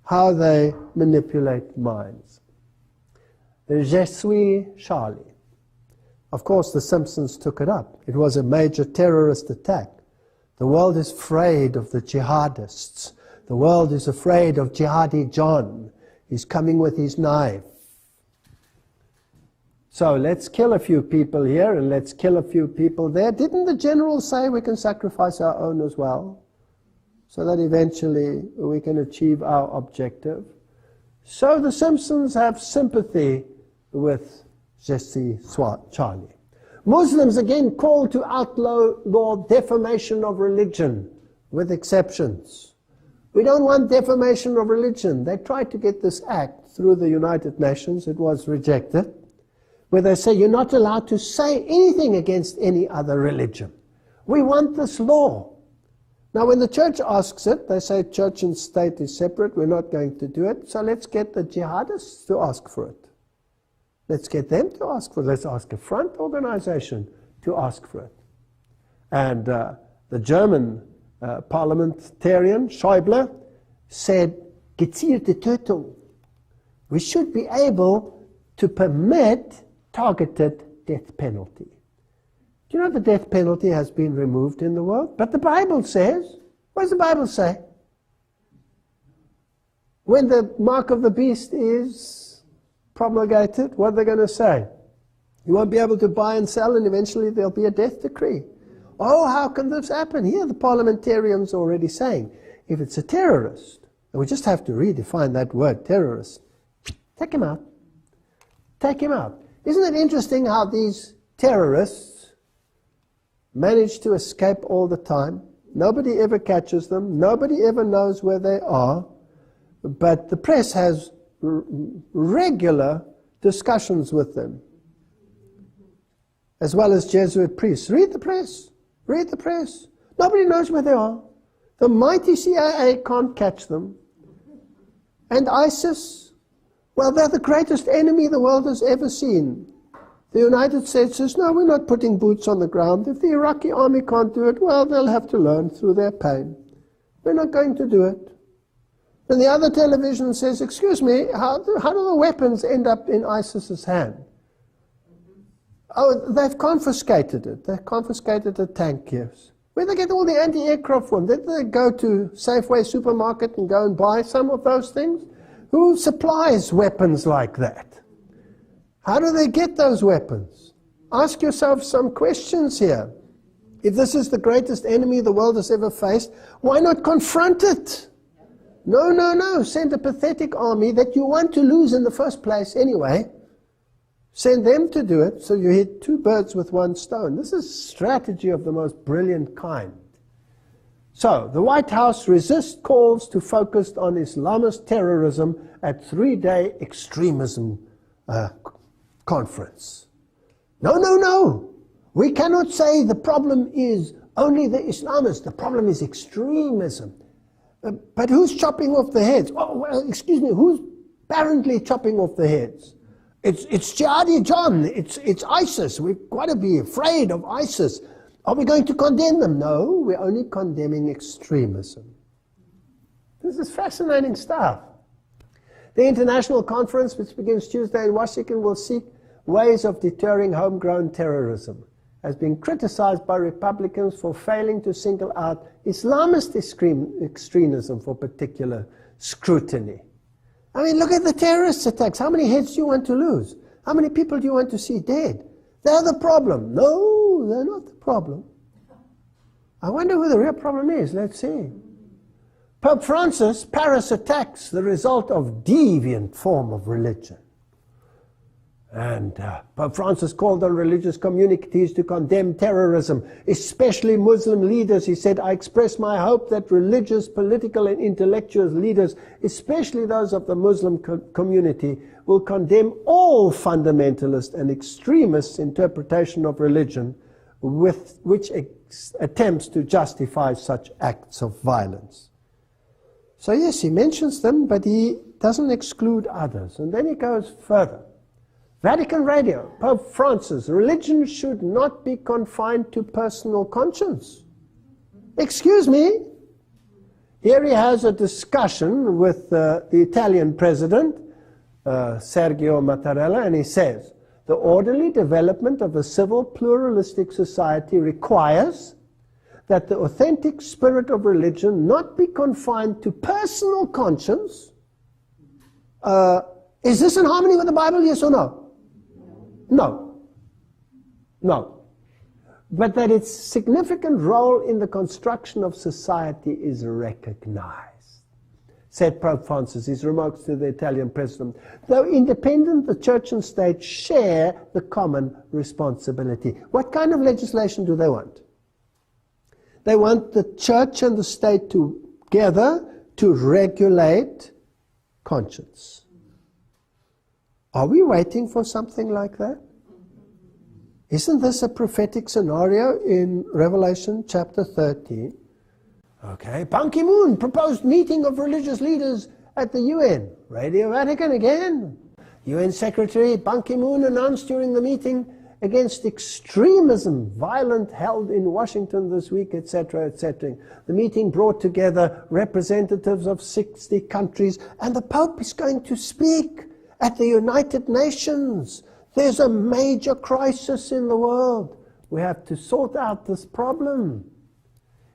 how they manipulate minds. Je suis Charlie. Of course, the Simpsons took it up. It was a major terrorist attack. The world is afraid of the jihadists. The world is afraid of Jihadi John. He's coming with his knife. So let's kill a few people here and let's kill a few people there. Didn't the general say we can sacrifice our own as well, so that eventually we can achieve our objective? So the Simpsons have sympathy with Je suis Charlie. Muslims again call to outlaw defamation of religion, with exceptions. We don't want defamation of religion. They tried to get this act through the United Nations. It was rejected, where they say you're not allowed to say anything against any other religion. We want this law. Now, when the church asks it, they say church and state is separate. We're not going to do it. So let's get the jihadists to ask for it. Let's get them to ask for it. Let's ask a front organization to ask for it. And the German parliamentarian, Schäuble, said, gezielte Tötung. We should be able to permit targeted death penalty. Do you know the death penalty has been removed in the world? But the Bible says, what does the Bible say? When the mark of the beast is promulgated, what are they going to say? You won't be able to buy and sell, and eventually there'll be a death decree. Oh, how can this happen? Here the parliamentarians are already saying, if it's a terrorist, and we just have to redefine that word, terrorist, take him out. Take him out. Isn't it interesting how these terrorists manage to escape all the time? Nobody ever catches them. Nobody ever knows where they are. But the press has regular discussions with them, as well as Jesuit priests. Read the press. Read the press. Nobody knows where they are. The mighty CIA can't catch them. And ISIS, well, they're the greatest enemy the world has ever seen. The United States says, no, we're not putting boots on the ground. If the Iraqi army can't do it, well, they'll have to learn through their pain. We're not going to do it. And the other television says, excuse me, how do the weapons end up in ISIS's hand? Oh, they've confiscated it. They've confiscated the tank gears. Where do they get all the anti-aircraft from? Did they go to Safeway supermarket and go and buy some of those things? Who supplies weapons like that? How do they get those weapons? Ask yourself some questions here. If this is the greatest enemy the world has ever faced, why not confront it? No, no, no. Send a pathetic army that you want to lose in the first place anyway. Send them to do it, so you hit two birds with one stone. This is strategy of the most brilliant kind. So, the White House resists calls to focus on Islamist terrorism at three-day extremism conference. No. We cannot say the problem is only the Islamists. The problem is extremism. But who's chopping off the heads? Oh, well, excuse me, who's apparently chopping off the heads? It's Jihadi John. It's ISIS. We've got to be afraid of ISIS. Are we going to condemn them? No, we're only condemning extremism. This is fascinating stuff. The international conference, which begins Tuesday in Washington, will seek ways of deterring homegrown terrorism, has been criticized by Republicans for failing to single out Islamist extremism for particular scrutiny. I mean, look at the terrorist attacks. How many heads do you want to lose? How many people do you want to see dead? They're the problem. No, they're not the problem. I wonder who the real problem is. Let's see. Pope Francis, Paris attacks, the result of deviant form of religion. And Pope Francis called on religious communities to condemn terrorism, especially Muslim leaders. He said, I express my hope that religious, political, and intellectual leaders, especially those of the Muslim community, will condemn all fundamentalist and extremist interpretation of religion with which attempts to justify such acts of violence. So yes, he mentions them, but he doesn't exclude others. And then he goes further. Vatican Radio, Pope Francis, religion should not be confined to personal conscience. Excuse me. Here he has a discussion with the Italian president, Sergio Mattarella, and he says, the orderly development of a civil pluralistic society requires that the authentic spirit of religion not be confined to personal conscience. Is this in harmony with the Bible, yes or no? No. But that its significant role in the construction of society is recognized, said Pope Francis, his remarks to the Italian president. Though independent, the church and state share the common responsibility. What kind of legislation do they want? They want the church and the state together to regulate conscience. Are we waiting for something like that? Isn't this a prophetic scenario in Revelation chapter 13? Okay, Ban Ki-moon proposed meeting of religious leaders at the UN. Radio Vatican again. UN Secretary Ban Ki-moon announced during the meeting against extremism, violent held in Washington this week, etc., etc. The meeting brought together representatives of 60 countries, and the Pope is going to speak at the United Nations. There's a major crisis in the world. We have to sort out this problem.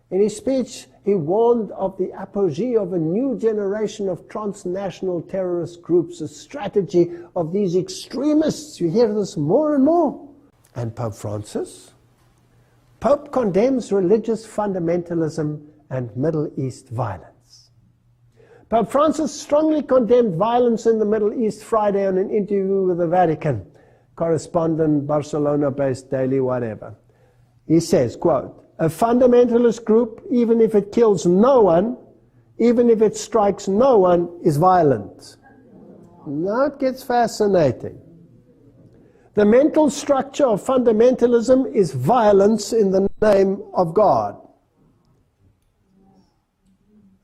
In his speech, he warned of the apogee of a new generation of transnational terrorist groups, a strategy of these extremists. You hear this more and more. And Pope Francis? Pope condemns religious fundamentalism and Middle East violence. Pope Francis strongly condemned violence in the Middle East Friday on an interview with the Vatican correspondent, Barcelona-based daily whatever. He says, quote, a fundamentalist group, even if it kills no one, even if it strikes no one, is violent. Now it gets fascinating. The mental structure of fundamentalism is violence in the name of God.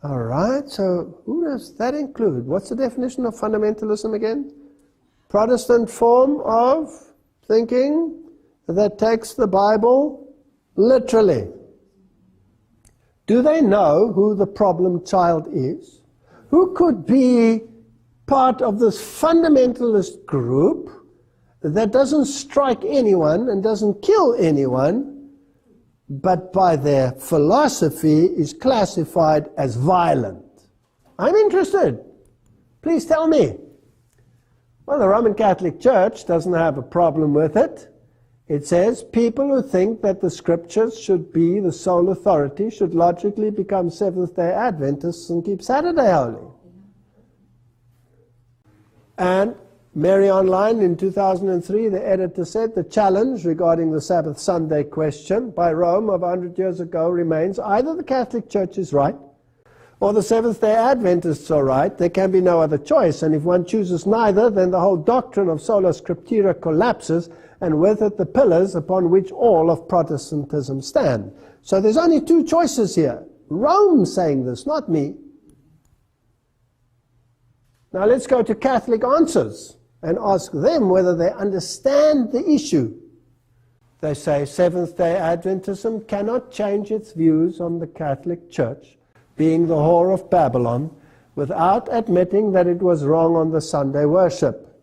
All right, so who does that include? What's the definition of fundamentalism again? Protestant form of thinking that takes the Bible literally. Do they know who the problem child is? Who could be part of this fundamentalist group that doesn't strike anyone and doesn't kill anyone, but by their philosophy is classified as violent? I'm interested. Please tell me. Well, the Roman Catholic Church doesn't have a problem with it. It says people who think that the scriptures should be the sole authority should logically become Seventh-day Adventists and keep Saturday holy. And Mary Online in 2003, the editor said, the challenge regarding the Sabbath Sunday question by Rome of 100 years ago remains either the Catholic Church is right or the Seventh-day Adventists are right. There can be no other choice, and if one chooses neither, then the whole doctrine of sola scriptura collapses, and with it the pillars upon which all of Protestantism stand. So there's only two choices here. Rome saying this, not me. Now let's go to Catholic answers and ask them whether they understand the issue. They say Seventh-day Adventism cannot change its views on the Catholic Church being the whore of Babylon without admitting that it was wrong on the Sunday worship.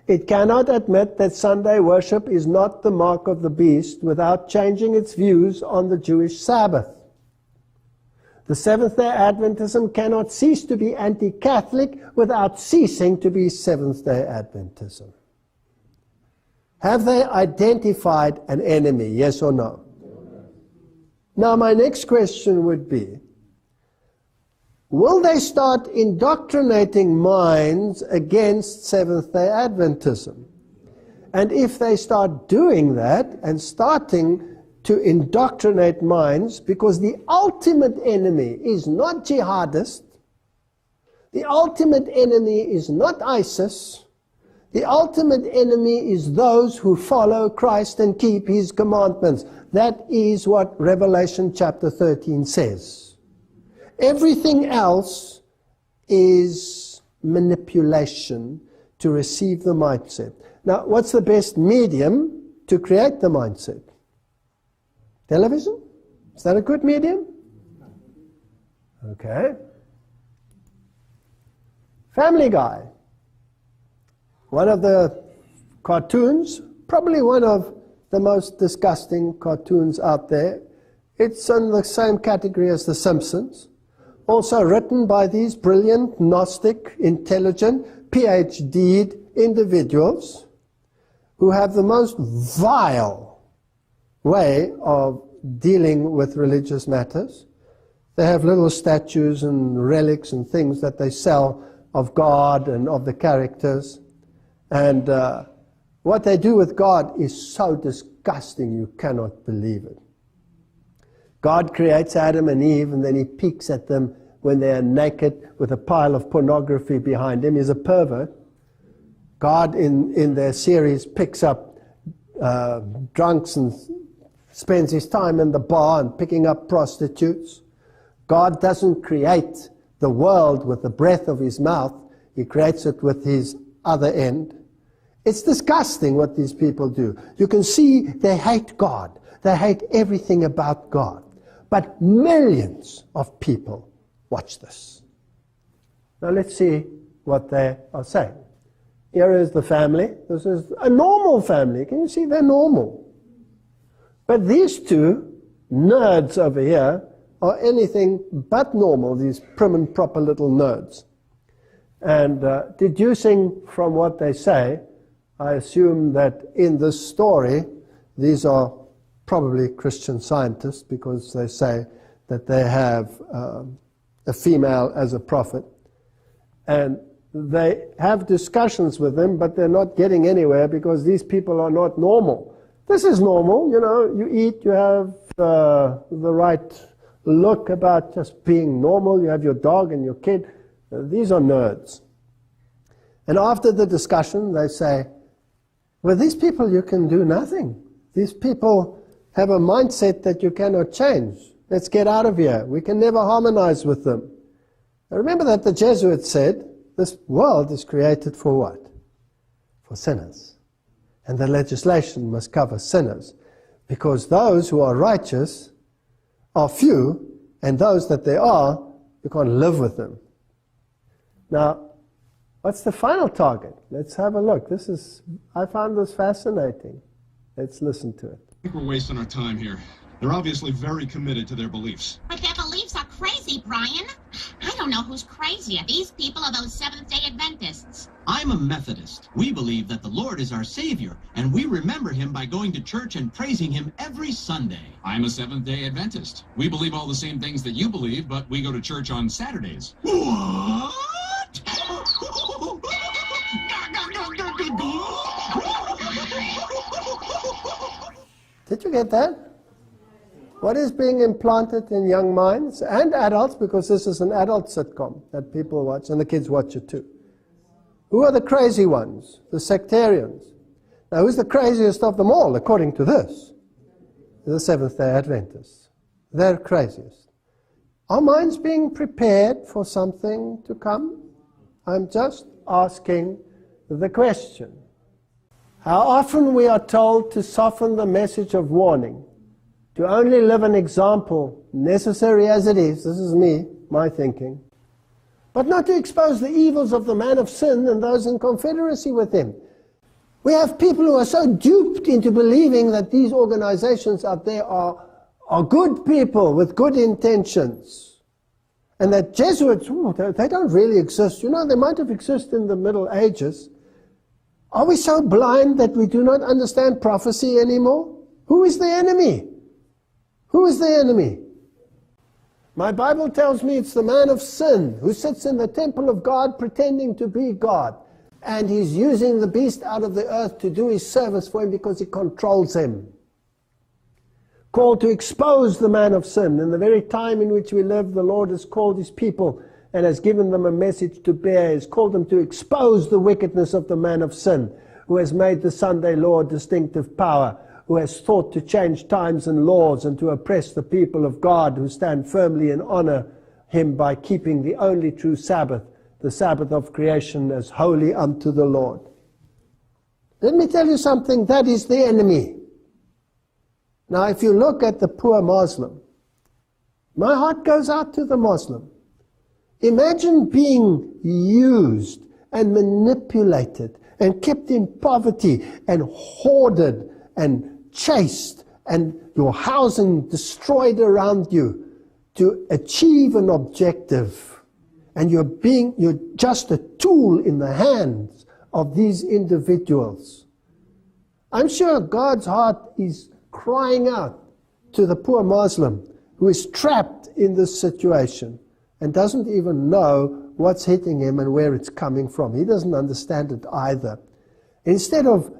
It cannot admit that Sunday worship is not the mark of the beast without changing its views on the Jewish Sabbath. The Seventh-day Adventism cannot cease to be anti-Catholic without ceasing to be Seventh-day Adventism. Have they identified an enemy, yes or no? Now my next question would be, will they start indoctrinating minds against Seventh-day Adventism? And if they start doing that and starting to indoctrinate minds, because the ultimate enemy is not jihadist, the ultimate enemy is not ISIS, the ultimate enemy is those who follow Christ and keep his commandments. That is what Revelation chapter 13 says. Everything else is manipulation to receive the mindset. Now, what's the best medium to create the mindset? Television? Is that a good medium? Okay. Family Guy. One of the cartoons, probably one of the most disgusting cartoons out there. It's in the same category as The Simpsons. Also written by these brilliant, Gnostic, intelligent, PhD'd individuals who have the most vile way of dealing with religious matters. They have little statues and relics and things that they sell of God and of the characters. And what they do with God is so disgusting you cannot believe it. God creates Adam and Eve, and then he peeks at them when they are naked with a pile of pornography behind him. He's a pervert. God in their series picks up drunks and spends his time in the bar and picking up prostitutes. God doesn't create the world with the breath of his mouth. He creates it with his other end. It's disgusting what these people do. You can see they hate God. They hate everything about God. But millions of people watch this. Now let's see what they are saying. Here is the family. This is a normal family. Can you see they're normal? But these two nerds over here are anything but normal, these prim and proper little nerds. And deducing from what they say, I assume that in this story, these are probably Christian scientists, because they say that they have a female as a prophet. And they have discussions with them, but they're not getting anywhere because these people are not normal. This is normal, you know, you eat, you have the right look about just being normal, you have your dog and your kid. These are nerds. And after the discussion, they say, with these people you can do nothing. These people have a mindset that you cannot change. Let's get out of here. We can never harmonize with them. Now remember that the Jesuits said, this world is created for what? For sinners. And the legislation must cover sinners, because those who are righteous are few, and those that they are, you can't live with them. Now, what's the final target? Let's have a look. I found this fascinating. Let's listen to it. I think we're wasting our time here. They're obviously very committed to their beliefs. But their beliefs are crazy, Brian. I don't know who's crazier, these people or those Seventh-day Adventists. I'm a Methodist. We believe that the Lord is our Savior, and we remember him by going to church and praising him every Sunday. I'm a Seventh-day Adventist. We believe all the same things that you believe, but we go to church on Saturdays. What? Did you get that? What is being implanted in young minds and adults, because this is an adult sitcom that people watch and the kids watch it too. Who are the crazy ones? The sectarians. Now, who's the craziest of them all, according to this? The Seventh-day Adventists. They're craziest. Are minds being prepared for something to come? I'm just asking the question. How often we are told to soften the message of warning, to only live an example, necessary as it is, this is me, my thinking, but not to expose the evils of the man of sin and those in confederacy with him. We have people who are so duped into believing that these organizations out there are good people with good intentions. And that Jesuits, they don't really exist. You know, they might have existed in the Middle Ages. Are we so blind that we do not understand prophecy anymore? Who is the enemy? Who is the enemy? My Bible tells me it's the man of sin who sits in the temple of God pretending to be God. And he's using the beast out of the earth to do his service for him because he controls him. Called to expose the man of sin. In the very time in which we live, the Lord has called his people and has given them a message to bear. He has called them to expose the wickedness of the man of sin, who has made the Sunday law distinctive power, who has thought to change times and laws and to oppress the people of God who stand firmly and honor him by keeping the only true Sabbath, the Sabbath of creation, as holy unto the Lord. Let me tell you something, that is the enemy. Now, if you look at the poor Muslim, my heart goes out to the Muslim. Imagine being used and manipulated and kept in poverty and hoarded and chased and your housing destroyed around you to achieve an objective. And you're just a tool in the hands of these individuals. I'm sure God's heart is crying out to the poor Muslim who is trapped in this situation and doesn't even know what's hitting him and where it's coming from. He doesn't understand it either. Instead of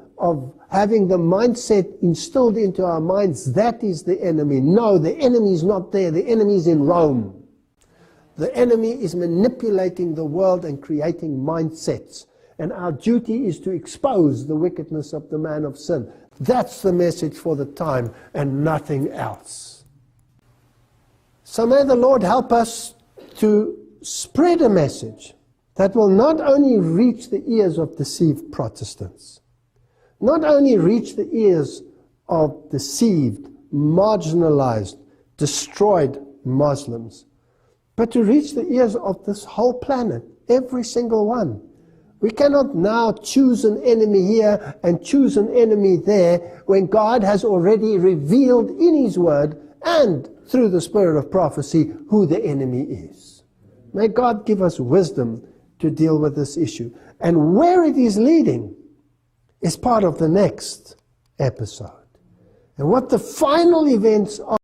having the mindset instilled into our minds, that is the enemy. No, the enemy is not there. The enemy is in Rome. The enemy is manipulating the world and creating mindsets. And our duty is to expose the wickedness of the man of sin. That's the message for the time and nothing else. So may the Lord help us to spread a message that will not only reach the ears of deceived Protestants, not only reach the ears of deceived, marginalized, destroyed Muslims, but to reach the ears of this whole planet, every single one. We cannot now choose an enemy here and choose an enemy there when God has already revealed in His Word and through the spirit of prophecy who the enemy is. May God give us wisdom to deal with this issue. And where it is leading is part of the next episode. And what the final events are